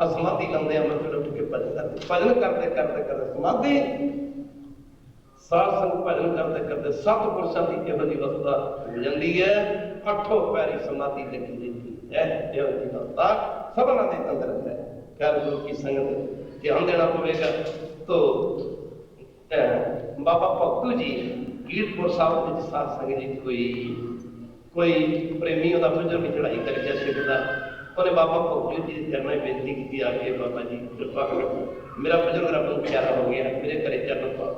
समाधि लाते अमृत उठ के भजन करते समाधि साध संग भजन करते करते सतपुरुषों की इहो जी अवस्था हो जाती है। अठों पैरी समाधि लगी रहती है। इहो जी अवस्था सबना के अंदर है। खैर गुरु की संगत ध्यान देना पड़ेगा। तो बाबा भगतू जी कीरतपुर साहब में साध संगत जी कोई प्रेमी वह बुजुर्ग चढ़ाई कर गया सिखता, उन्हें बाबा भगतू जी के चरणों में बेनती की आके बाबा जी कृपा करो, मेरा बुजुर्ग रब को प्यारा हो गया, मेरे घरे चरण पाओ।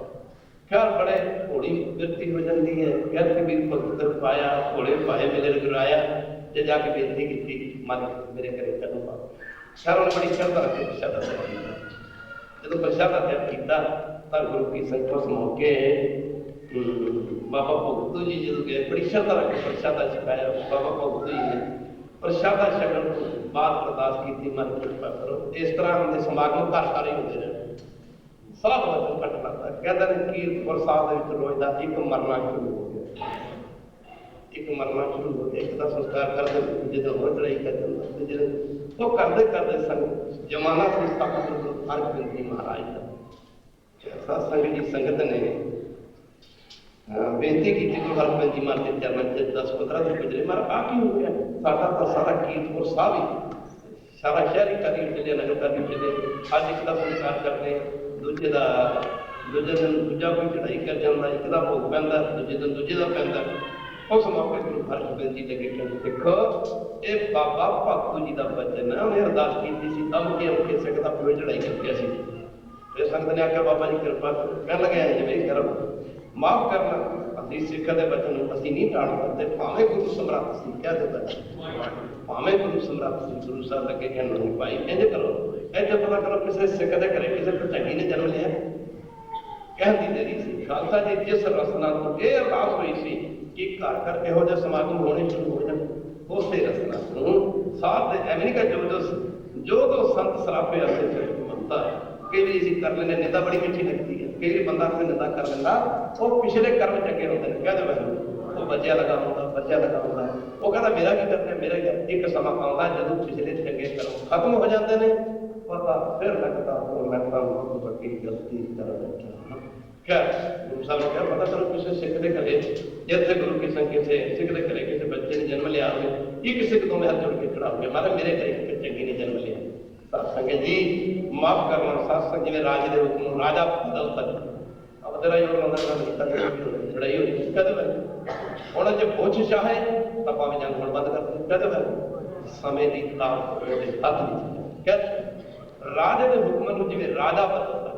खैर बड़े घोड़ी गिरती हो जाती है। कहते भी भगत पाया घोड़े पाए मेरे गुराया, जे जाके बेनती की मन मेरे घरे चरण पाओ। खैर उन्हें बड़ी श्रद्धा रखी प्रसादा त्याग किया। जो प्रसादा त्याग किया तो गुरु की संगत मौके बाबा भगतू जी जो गए बड़ी श्रद्धा रख के प्रसादा छकाया। बाबा भगतू जी ने प्रसादा छकन तो बाद अरदास की मन कृपा करो। इस तरह हमने समागम घर सारे होते रहे। सब वचन घटना कहते हैं कीरतपुर साहब रोज का एक मरना शुरू हो गया। एक मरना शुरू हो गया, एक का संस्कार करते जो हो चढ़ाई कर तो करते करते संग जमाना से तक अर्घ बिनती महाराज का संग जी संगत ने बेनती की तो हर पंजी मारते चरण 10-15 दिन गुजरे। मारा आ की हो गया साडा तो सारा कीरतपुर साहब ही सारा शहर ही करी चले नगर करी चले। अज एक का संस्कार करते दूजे दिन दूजा कोई चढ़ाई कर जाता, एक का भोग पैंदा, दूजे दिन दूजे का पैंदा। उस मौके गुरु हरगोबिंद जी लगे कहते देखो ये बाबा भगतू जी का बचन है। उन्हें अरदास की अमके अमके सिख का पिओ चढ़ाई कर गया। फिर संगत ने आख्या बाबा जी कृपा करो। कह लगे जिम्मे करो माफ करना, अभी सिख के बचन असी नहीं टाल सकते, भावें गुरु समर्थ सी क्या भावें गुरु समर्थ सी। गुरु साहब लगे कहना नहीं भाई इंज करो, इतने पता करो किसी सिख के घरे किसी भटंगी ने जन्म लिया। कहती देरी सी खालसा जी जिस रसना तो यह अरदास हुई सी कि घर घर इहो जिहे समागम होने शुरू हो जाए, उस रसना साथ एवं नहीं जो संत सराफे मनता कई बार असीं कर लें निंदा बड़ी मिठी लगती है। कई बार बंदा कोई निंदा कर लेंदा वो पिछले कर्म चंगे होते हैं। कह दो वो बच्चा लगा होता वो कहता मेरा की करना मेरा ही एक समा आता जो पिछले चंगे कर्म खत्म हो जाते हैं पता फिर लगता बहुत बड़ी गलती कर बैठा। क्या गुरु साहब ने क्या पता करो किसी सिख के घरे जिथे गुरु की संख्या से सिख के घरे किसी बच्चे ने जन्म लिया हो एक सिख तो मैं हाथ जोड़ के खड़ा हो गया मारे मेरे घरे किसी चंगी ने जन्म लिया। सत्संग जी माफ करना सत्संग जिम्मे राज के हुक्म राजा बदलता अब तेरा लड़ाई हो कहते हूँ जो पुछ चाहे तो भावे जंग होना बंद कर कहते समय की हथ कहते राजे के हुक्म जिम्मे राजा बदलता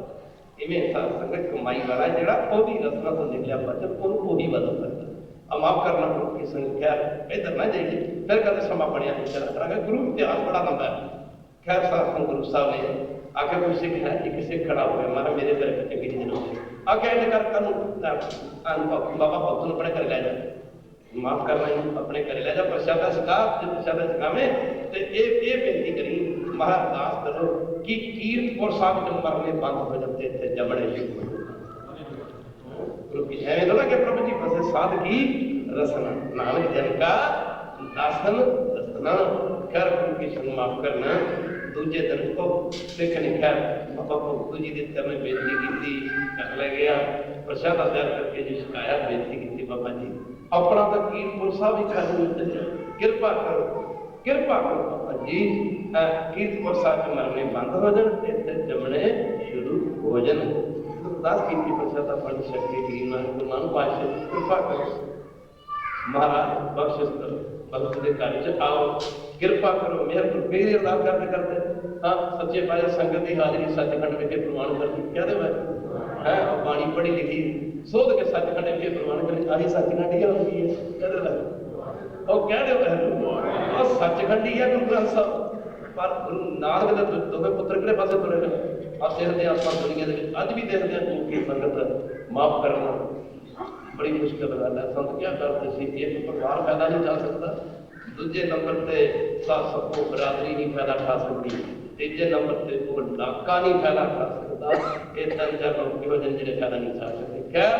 इवें संगत कमाई वाला जोड़ा ओदी रसना तो निकलिया बचन वही बदल सकता। अब माफ करना गुरु की संख्या इधर ना जाइए फिर कहते समा बढ़िया चला करा गुरु इतिहास बड़ा लंबा है। खैर साहब गुरु साहब ने आके कोई सिख है एक सिख खड़ा हो गया मारा मेरे घर पे चंगी जरूर आके ऐसे कर बाबा भगतू ने अपने घर ले जा माफ करना अपने घर ले जा प्रसादा सिखा प्रसादा सिखावे तो ये बेनती करी महाराज अरदास करो कि कीरतपुर साहब जो मरने बंद हो जाते थे जमने शुरू गुरु की एवं तो ना कि प्रभु जी बसे साध की रसना नानक जन का दासन रसना। खैर गुरु की संग माफ करना दूजे दिन को सिख ने खैर बाबा भगतू जी के चरण बेनती की कर ले गया प्रसादा तैयार करके जी सिखाया बेनती की बाबा जी अपना तो कीरतपुर साहब ही कर कृपा करो बाबा जी कीरतपुर साहब मरने बंद हो जाए इतने जमने शुरू हो जाए। अरदास की प्रसादा पढ़ शक्ति गुरु नानक पातशाह कृपा करो महाराज बख्शिश करो भगत के घर च आओ कृपा करो मेहर करो। फिर अरदास करते करते हाँ सच्चे पातशाह संगत की हाजरी सचखंड में प्रमाण कर दी क्या है बाणी पढ़ी लिखी सोध के सचखंड में प्रमाण कर आही सचखंड ही होती है कहते और कह दो सचखंड ही है गुरु ग्रंथ साहब पर गुरु नानक के दोवे पुत्र किहड़े पासे तुरे ने आप देखते आप दुनिया के अज भी देखते हैं कि संगत माफ करना बड़ी मुश्किल गल है। संत क्या करते थे एक परिवार पैदा नहीं जा सकता दूजे नंबर से सबको बरादरी नहीं पैदा खा सकती तीजे नंबर से वो डाका नहीं पैदा खा सकता ये 3-4 लोग जो जिन्हें पैदा नहीं खा सकते। खैर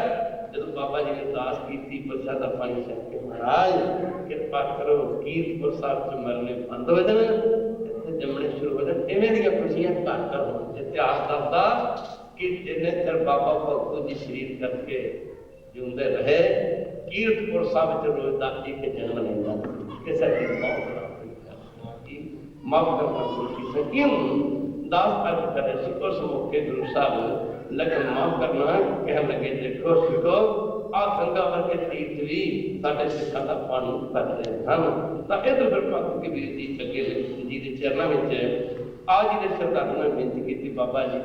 जो बाबा जी ने अरदास की प्रसादा पानी छक के महाराज कृपा करो कीरतपुर साहब च मरने बंद हो जाए जमने शुरू हो जाए इवें दी खुशियां घट हो। इतिहास दसदा कि जिन्ने चਿਰ बाबा भगतू जी शरीर करके जिंदे रहे कीरतपुर साहब च रोज का एक जन्म लेंदा कि साडी माफ करना गुरु की क्यों दास अज करे सी उस मौके गुरु साहब लगन माफ करना कह लगे देखो सिखो आ गंगा वर्गे तीर्थ भी साडे सिखां दा पानी भर रहे हैं तो इधर फिर भगत कबीर जी चंगे जी के चरणों में आ जी के श्रद्धालुओं ने बेनती की बाबा जी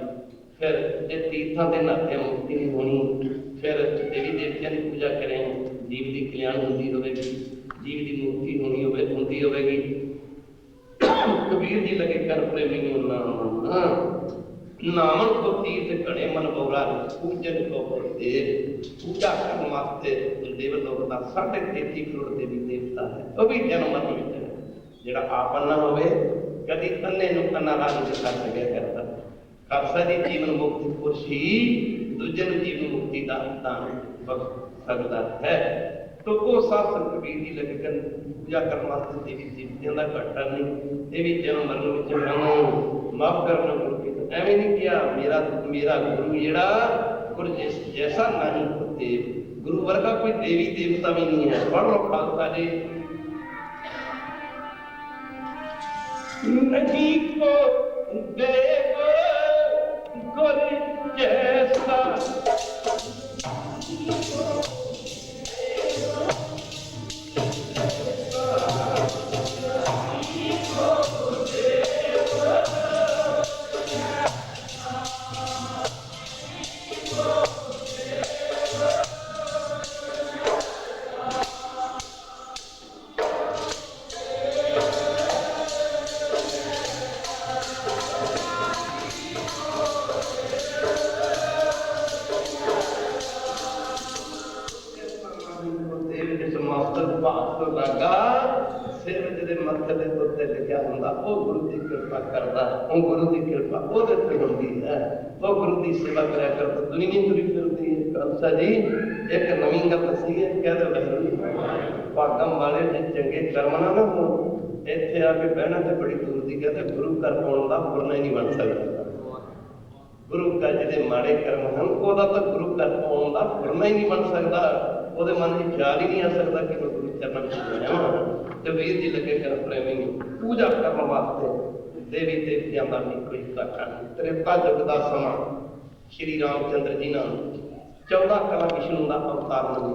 फिर जे तीर्थों के नाते मुक्ति नहीं होनी फिर देवी देवतियों की पूजा करें जीव की कल्याण होती होगी जीव की मुक्ति होनी होगी कबीर जी लगे कर प्रेमी नामन को तीर्थ घड़े मन बोरा पूजन को देव पूजा करने वास्ते देव लोक का 33 करोड़ देवी देवता है वह भी जन्म मरण में है जोड़ा आप अन्ना होवे कभी अन्ने नूं अन्ना राज नहीं कर सकिया करता खालसा जी जीवन मुक्ति कुछ ही दूजे जीवन मुक्ति का दान बख्श सकता है तो वो शास्त्र कबीर जी लगे कर पूजा करने वास्ते देवी देवतियों का घाटा नहीं ये भी जन्म मरण में माफ करना गुरु की एवं नहीं किया मेरा मेरा गुरु जेड़ा गुरु जैसा नहीं होते गुरु वर्गा कोई देवी देवता भी नहीं है पढ़ लो खालसा जी नहीं को देव गुरु जैसा गुरु की कृपा करता गुरु की कृपा होती है वो गुरु की सेवा कराया करता दुनिया तुरी फिरती है खालसा जी एक नवी गल दसी है कह दो भागम वाले जो चंगे कर्म ना हो इतने आके बहना तो बड़ी दूर की कहते गुरु घर पाने का गुरना ही नहीं बन सकता गुरु का जो माड़े कर्म हैं वह तो गुरु घर पाने का गुरना ही नहीं बन सकता वो मन में ख्याल ही नहीं आ सकता कि मैं गुरु चरण जावा कबीर जी लगे कर प्रेमी पूजा करने वास्ते देवी देवतियों का भी कोई घाटा नहीं त्रेता युग का समा श्री रामचंद्र जी ने 14 कला विष्णु का अवतार मनी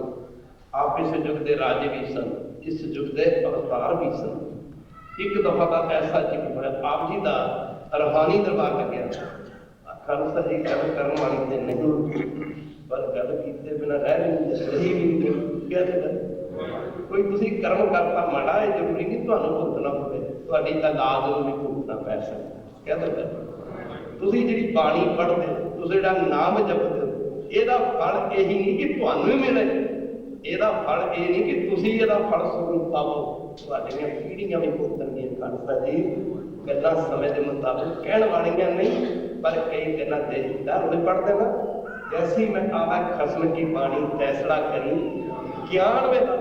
आप इस युग के राजे भी सन इस युग के अवतार भी सन एक दफा का ऐसा जिक्र होया आप जी का रूहानी दरबार लग्या खालसा जी गल करने वाली तो नहीं पर गल किए बिना रह भी नहीं कहते कोई तुसी कर्म करता माड़ा है जरूरी नहीं तुहानू भुगतना पवे तुहाडी औलाद नूं भी भुगतना पै सकदा कहते तुसी जिहड़ी बाणी पढ़दे तुसी जिहड़ा नाम जपदे ਇਹਦਾ फल यही नहीं कि तुहानू ही मिले ਇਹਦਾ फल ये नहीं कि तुसी ਇਹਦਾ फल स्वरूप पावो तुहाडीआं पीढ़ियां भी भुगतणगीआं खालसा जी गल्लां समय के मुताबिक कहण वालियां नहीं पर कई गल्लां देशदार होए पढ़दे ना जैसी मैं आवा खसम की बाणी फैसला करी ज्ञान में ला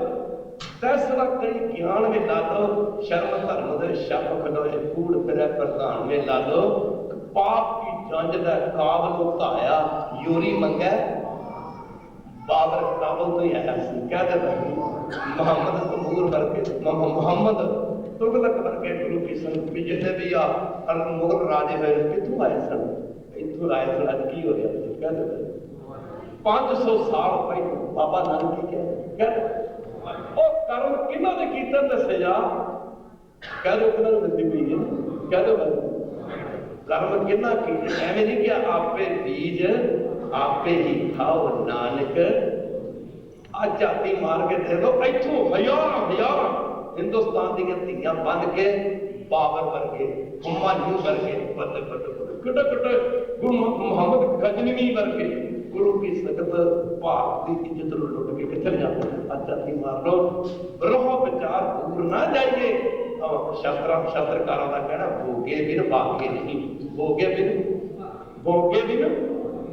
फैसला करी ज्ञान में ला लो शर्म धर्म दे शप खडोए कूड़ फिरे प्रधान में ला लो पाप की जंज दा काबल उताया यूरी मंगे बाबर काबल तो ही आया सी कहते मोहम्मद तमूर वर्गे मोहम्मद तुगलक वर्गे गुरु की संग भी जितने भी आ मुगल राजे हुए कितों आए सन इतों आए सन अज की हो रहा कहते 500 साल पहले बाबा नानक जी कहते वो कर्म किन्हों ने कीते दसे जा कह दो किन्हों ने दिती पई है कह दो कर्म किन्ना की एवं नहीं कि आपे बीज आपे ही खाओ नानक आज जाती मार के दे दो इथों हजार हिंदुस्तान दी धीयां बन के बाबर वर्गे हुमायूं वर्गे बल्ले बल्ले कटे कटे गुरु मोहम्मद गजनवी वर्गे गुरु की संगत भारत की इज्जत लुट के कितने जाते आज जाती मार लो रहो विचार दूर ना जाइए शास्त्रकारों का कहना भोगे बिन बागे नहीं भोगे बिन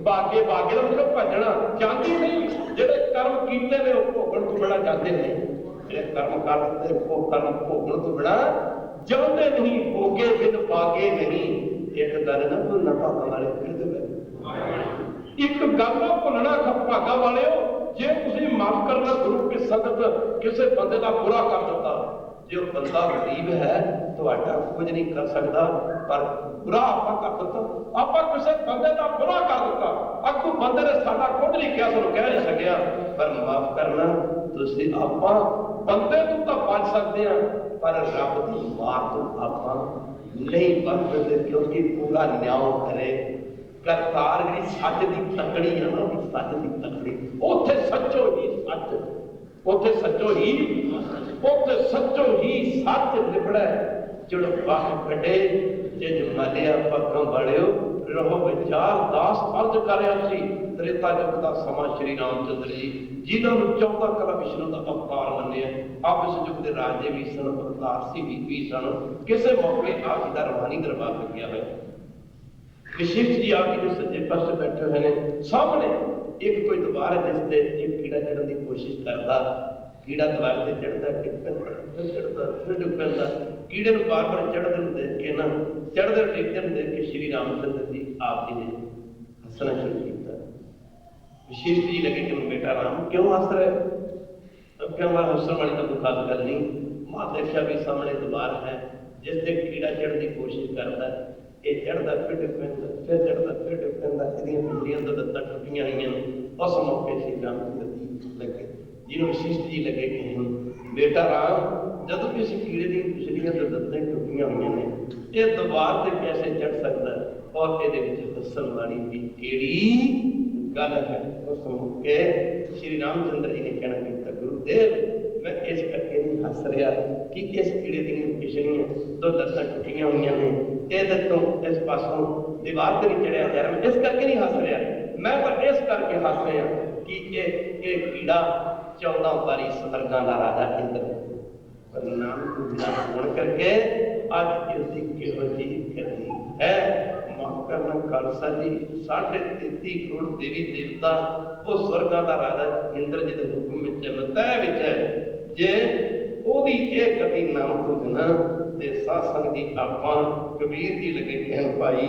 बागे बागे का मतलब भजना चाहते नहीं जेडे कर्म कीते ने भोगण तो बिना जाते नहीं जेडे कर्म करते वो कर्म भोगण तो बिना जाते नहीं भोगे बिन बागे नहीं एक गल ना तो नफा हमारे फिर एक गल भुलना भागा वाले जे तुसीं माफ करना गुरु की संगत किसी बंदे का बुरा कर दिता, जो बंदा गरीब है तो कुछ नहीं कर सकता, पर बुरा आप कर दिता, आप किसी बंदे का बुरा कर दिता, अगू बंदे ने साडा कुछ नहीं किया, सानू कह नहीं सकिया, पर माफ करना तुसीं आप बंदे तो बच सकते हैं, पर रब की मार तो आप नहीं बच सकते, क्योंकि पूरा न्याय करे करतार जी सच की तकड़ी है ना, सच की तकड़ी उथे सचो ही सच, उथे सचो ही सच लिपड़ा जो बाह कटे जे मालिया पगों बड़ियो रहो विचार दास अर्ज कर त्रेता युग का समा श्री रामचंद्र जी जिन्होंने 14 कला विष्णु का अवतार मनिया, आप इस युग के राजे भी सन, अवतार सी भी सन, किसी मौके आप जी का रूहानी दरबार लग्या है। विशिष्ट जी आके जो सज्जे पासे बैठे हुए हैं, सामने एक कोई दीवार है जिससे एक कीड़ा चढ़ने की कोशिश करता, कीड़ा दीवार से चढ़ता फिर चढ़ता फिर डुग पैंदा, कीड़े को बार बार चढ़ते देख के ना चढ़ते टिकते देख के श्री रामचंद्र जी आप जी ने हंसना शुरू किया। विशिष्ट जी लगे कि बेटा राम क्यों हंस रहे, अब क्या हमारा हंसने वाली तो कोई खास गल नहीं, मां देखा भी सामने दीवार है जिससे कीड़ा चढ़ने की कोशिश करता है, ये चढ़ता फिर डुग पैंदा फिर चढ़ता फिर डुग पैंदा, इसदियां पिंडियां तो लत्तां टुटियां हुई, उस मौके श्री रामचंद्र जी लगे जिन्होंने विशिष्ट जी लगे कि बेटा राम जब किसी कीड़े की पिछलियां तो लत्तां टुटियां हुई ने, ये दीवार से कैसे चढ़ सकता और ये हसन वाली भी केड़ी गल है। उस मौके श्री रामचंद्र जी ने कहना कि गुरुदेव मैं इस करके नहीं हस रहा कि इस कीड़े की पिछलियां तो लत्तां टुटियां हुई ने, ये तो इस पासों दीवार से नहीं चढ़िया जा रहा, मैं इस करके नहीं हस रहा, मैं तो इस करके हस रहा कि ये कीड़ा 14 बारी स्वर्गां दा राजा इंद्र परिणाम होने करके आज इसकी किहो जी करनी है। माफ करना खालसा जी 33.5 करोड़ देवी देवता वो स्वर्गां दा राजा इंद्र जी के हुक्म में चलता है, जे ओदी एक गति नाम तो बिना ते सासंग जी आपां कबीर जी लगे कहन भाई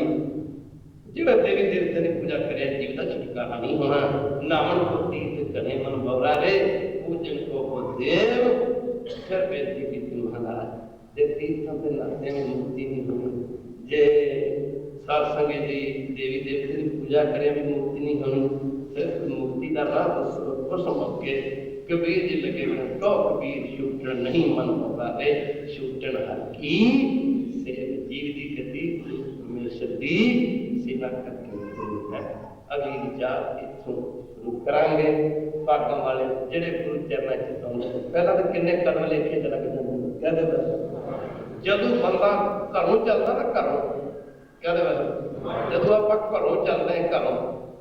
जिहड़ा देवी देवते ने पूजा करे जीव का छुटकारा नहीं होना, नामन को तीर्थ कने मन बवरा रे पूजन को देव, फिर बेनती की थी महाराज जे तीर्थों के नाते में मुक्ति नहीं होनी, जे सत्संग जी देवी देवते की पूजा करे भी मुक्ति नहीं होनी, फिर मुक्ति का राह उस मौके कबीर जी लगे तो कबीर छूटन नहीं मन होगा रे, छूटन हर की सेव जीव की गति परमेश्वर की सेवा करके है। अगली विचार इथों शुरू करांगे, भागों वाले जेडे गुरु चरणों च आउंदे पहला तो किन्ने कदम लेके लग जांदे, कहदे बस जदों बंदा घरों चलदा ना घरों कहदे बस जदों आपां घरों चलदे घरों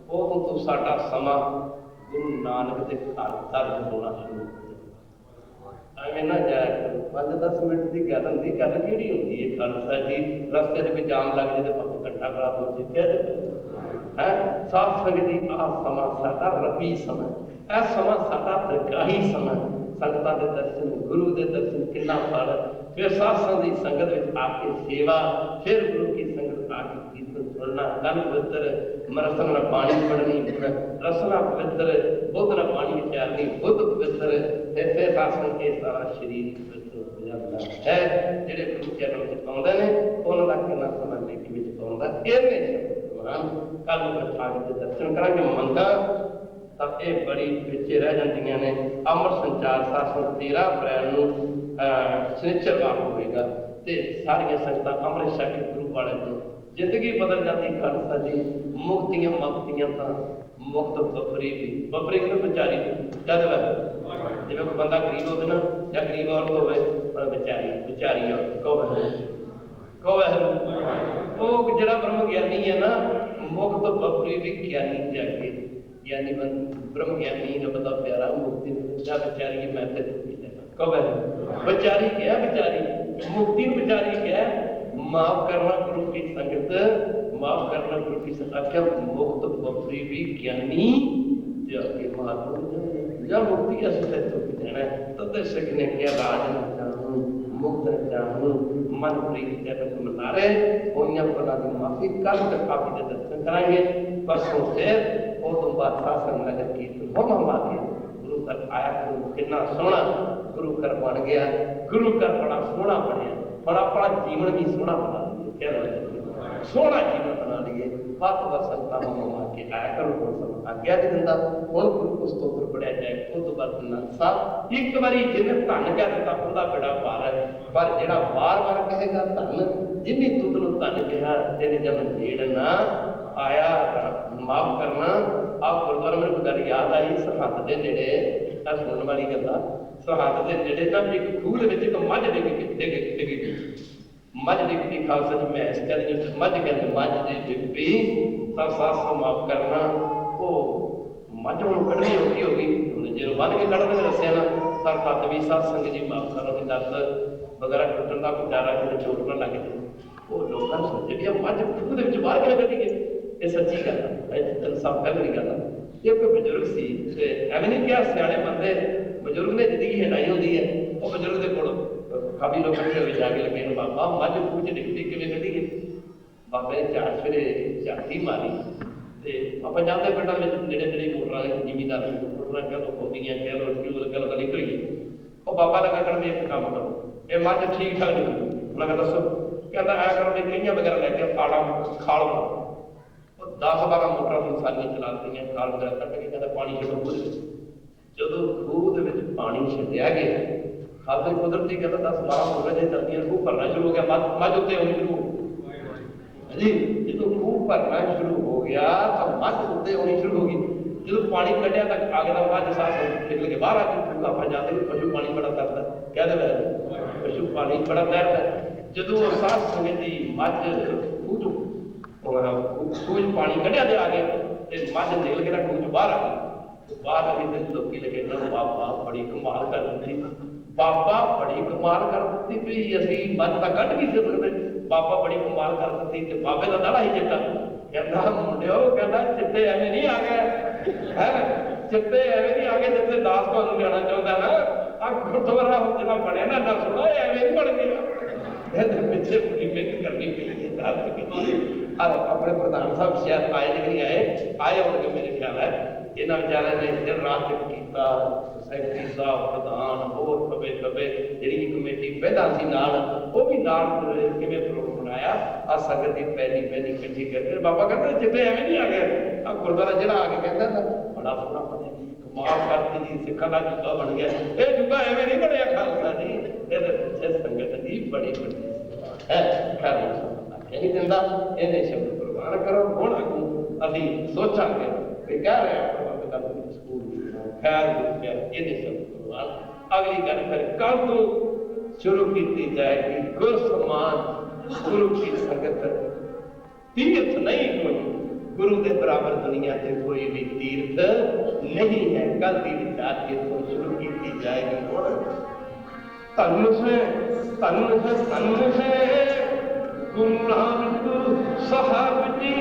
उदों तो साडा समा गुरु नानक के घर दर्ज होना शुरू एवें ना जाया करो, 5-10 मिनट की गल होंदी, गल किहड़ी होंदी है खालसा जी, रस्ते ते कोई जाम लग जाए तो घंटा खराब हो जाए है। साथ संगत जी आ समा साडा रबी समय, यह समा साडा दरगाही समय, संगतां दे दर्शन गुरु के दर्शन कितना फल, फिर साथ की संगत में आके सेवा, फिर गुरु की संगत आके कीर्तन सुनना, तन पवित्र रसना पानी पढ़नी, रसना पवित्र बुद्ध ना पानी विचारनी, बुद्ध पवित्र फिर सासन के सारा शरीर पवित्र हो जाता है। जेडे गुरु चरणों में आउंदे ने उन्हां दा कितना समा लेके विच आउंदा इन्ने शब्द कल बैठा के दर्शन करांगे मंगा तब ये बड़ी पिछे रह जांदियां ने। अमर संचार सासन 13 अप्रैल को शनिचरवार होएगा ते सारियां संगतां अमृत छक के गुरु वाले दिन जिंदगी बदल जाती खालसा जी, मुक्तियां मक्तियां तां मुक्त बपरी भी बपरी को बेचारी कद वै जिवें कोई बंदा गरीब होवे ना या गरीब औरत होवे बेचारी बेचारी कहो वो जिहड़ा ब्रह्म ज्ञानी है ना मुक्त बपरी भी ज्ञानी जाके ज्ञानी ब्रह्म ज्ञानी रब दा प्यारा मुक्ति जा बेचारी मैं ते कहो बेचारी क्या बेचारी मुक्ति बेचारी क्या माफ करना गुरु की संगत, माफ करना गुरु की संगत, क्या मुक्त बपरी भी ज्ञानी जाके महात्मा या मुक्ति असत तो देना तो दर्शक ने क्या राज न चाहूं मुक्त न चाहूं मनप्रीत जैन मना रहे होइयां भुलां दी माफी कल तक काफी दे दर्शन कराएंगे परसों फिर वो तो बाद सासन नगर कीर्तन होम हम आके गुरु घर आया गुरु कितना सोहना गुरु घर बन गया गुरु घर बड़ा सोहना बनया और अपना जीवन भी सोहना बना लिया कह सोहना जीवन बना लिए बात संता होम आके आया करो आज्ञा दे दिंदा हुण गुरु को स्तोत्र पढ़िया जाए उस तो बाद नंद साहब एक बारी जिन्हें धन कह दिता उनका बड़ा भार है पर जेड़ा बार बार कहेगा धन जिन्नी तुद नूं धन कहा तेरे जन्म जेड़ ना आया माफ करना आप गुरुद्वारा में गल याद आई सरहद के नेड़े सुनने वाली गल सरहद के नेड़े ना एक खूह एक मझ डिग मझ डिगती खालसा जी मैं इस कहते मझ कहते मझ जी डिग पी सब सास माफ करना वो मझ हूँ कढ़नी औखी हो गई जो बन के कढ़ने दसिया ना सर तत भी सत्संग जी माफ करो कि दस वगैरह टुटन का गुजारा कि चोट न लग जाए वो लोगों ने सोचे भी मझ खूह के बाहर क्या कढ़ी गए ये सच्ची गल है सब पहले की गल है एक बजुर्ग सी एवं नहीं क्या सियाने बंदे बजुर्ग ने जिंदगी हटाई होती है वो बजुर्ग के कोल काफी लोग कट्ठे हो जाके लगे बाबा मझ खूह च डिगती किवें कढ़ी गई बाबे ने चार फेरे झाती मारी ते ਆਪਾਂ ਜਾਂਦੇ ਪਿੰਡਾਂ ਵਿੱਚ ਨੇੜੇ ਨੇੜੇ ਮੋਟਰਾਂ ਜ਼ਿਮੀਦਾਰ ਮੋਟਰਾਂ ਕਹ ਲੋ ਹੋਦੀਆਂ ਕਹ ਲੋ ਟਿਊਬਲ ਕਹ ਲੋ ਨਿਕਲ ਗਈ ਉਹ ਬਾਬਾ ਲਗਾ ਕਰਨ ਵੀ ਇੱਕ ਕੰਮ ਕਰੋ ਇਹ ਮੱਝ ਠੀਕ ਠਾਕ ਨਿਕਲੀ ਉਹਨਾਂ ਕਹਿੰਦਾ ਦੱਸੋ ਕਹਿੰਦਾ ਐ ਕਰੋ ਵੀ ਕਈਆਂ ਵਗੈਰਾ ਲੈ ਕੇ ਆੜਾ ਖਾਲ ਬਣਾਓ ਉਹ 10-12 ਮੋਟਰਾਂ ਨੂੰ ਸਾਰੀਆਂ ਚਲਾ ਦਿੱਤੀਆਂ ਖਾਲ ਵਗੈਰਾ ਕੱਢ ਕੇ ਕਹਿੰਦਾ ਪਾਣੀ ਛੱਡੋ ਖੂਹ ਦੇ ਵਿੱਚ ਜਦੋਂ ਖੂਹ ਦੇ ਵਿੱਚ ਪਾਣੀ ਛੱਡਿਆ ਗਿਆ ਖਾਲਸੇ ਕੁਦਰਤੀ ਕਹਿੰਦਾ 10-12 ਮੋਟਰਾਂ ਜੇ ਚੱਲਦੀਆਂ ਖੂਹ ਭਰਨਾ ਸ਼ੁਰੂ ਹੋ ਗਿਆ ਮੱਝ ਉੱਤੇ ਆਉਣੀ ਸ਼ੁਰੂ ਹੋ जी जो खूह भरना शुरू हो गया तो मझ उत्ते होनी शुरू हो गई जो पानी कटिया तक आगे मझ सास निकल के बाहर आके आप जाते पशु पानी बड़ा तरता कहते पशु पानी बड़ा तैरता जो सास संगत की मझ खूह पानी कटिया दे आ गए मझ निकल के खूह बाहर आ गई बाहर आके लोग लगे बाबा बड़ी कमाल कर दी बाबा बड़ी कमाल कर दी भी असी मझ तो कट नहीं सकते बाबा बड़ी कमाल कर दी तो बाबे का दाड़ा ही चिट्टा कहता मुंडियो कहता चिट्टे एवं नहीं आ गए है चिट्टे एवं नहीं आ गए जितने दास को जाना चाहता है ना गुरुद्वारा जिला बने ना ना सुनो एवं नहीं बन गया पिछले पूरी मेहनत करनी पड़ी अपने प्रधान साहब शायद आए नहीं आए होंगे मेरे ख्याल है इन्होंने बेचारे ने दिन रात किया सैकटरी साहब प्रधान होर खबे खबे जी कमेटी पहला सी नाल वो भी नाल किवें प्रोग्राम बनाया आ संगत की पहली पहली इकट्ठी करके बाबा कहते चिट्टे एवं नहीं आ गए आ गुरुद्वारा जिला आके कहता था बड़ा सोहना पता जी कमाल करती जी सिखा का जुगा बन गया ये जुगा एवं नहीं बनया खालसा जी ये पिछे संगत की बड़ी बड़ी है खैर नहीं दिंदा इन्हें शब्द प्रवान करो हुण अगों असीं सोचांगे भी कह रहे हैं स्कूल खैर ये शब्द प्रवान अगली गल फिर कल तो शुरू की जाएगी गुर समान गुरु की संगत तीर्थ नहीं कोई गुरु के बराबर दुनिया से कोई भी तीर्थ नहीं है कल की विचार तो शुरू की जाएगी तन है गुरु नानक साहब जी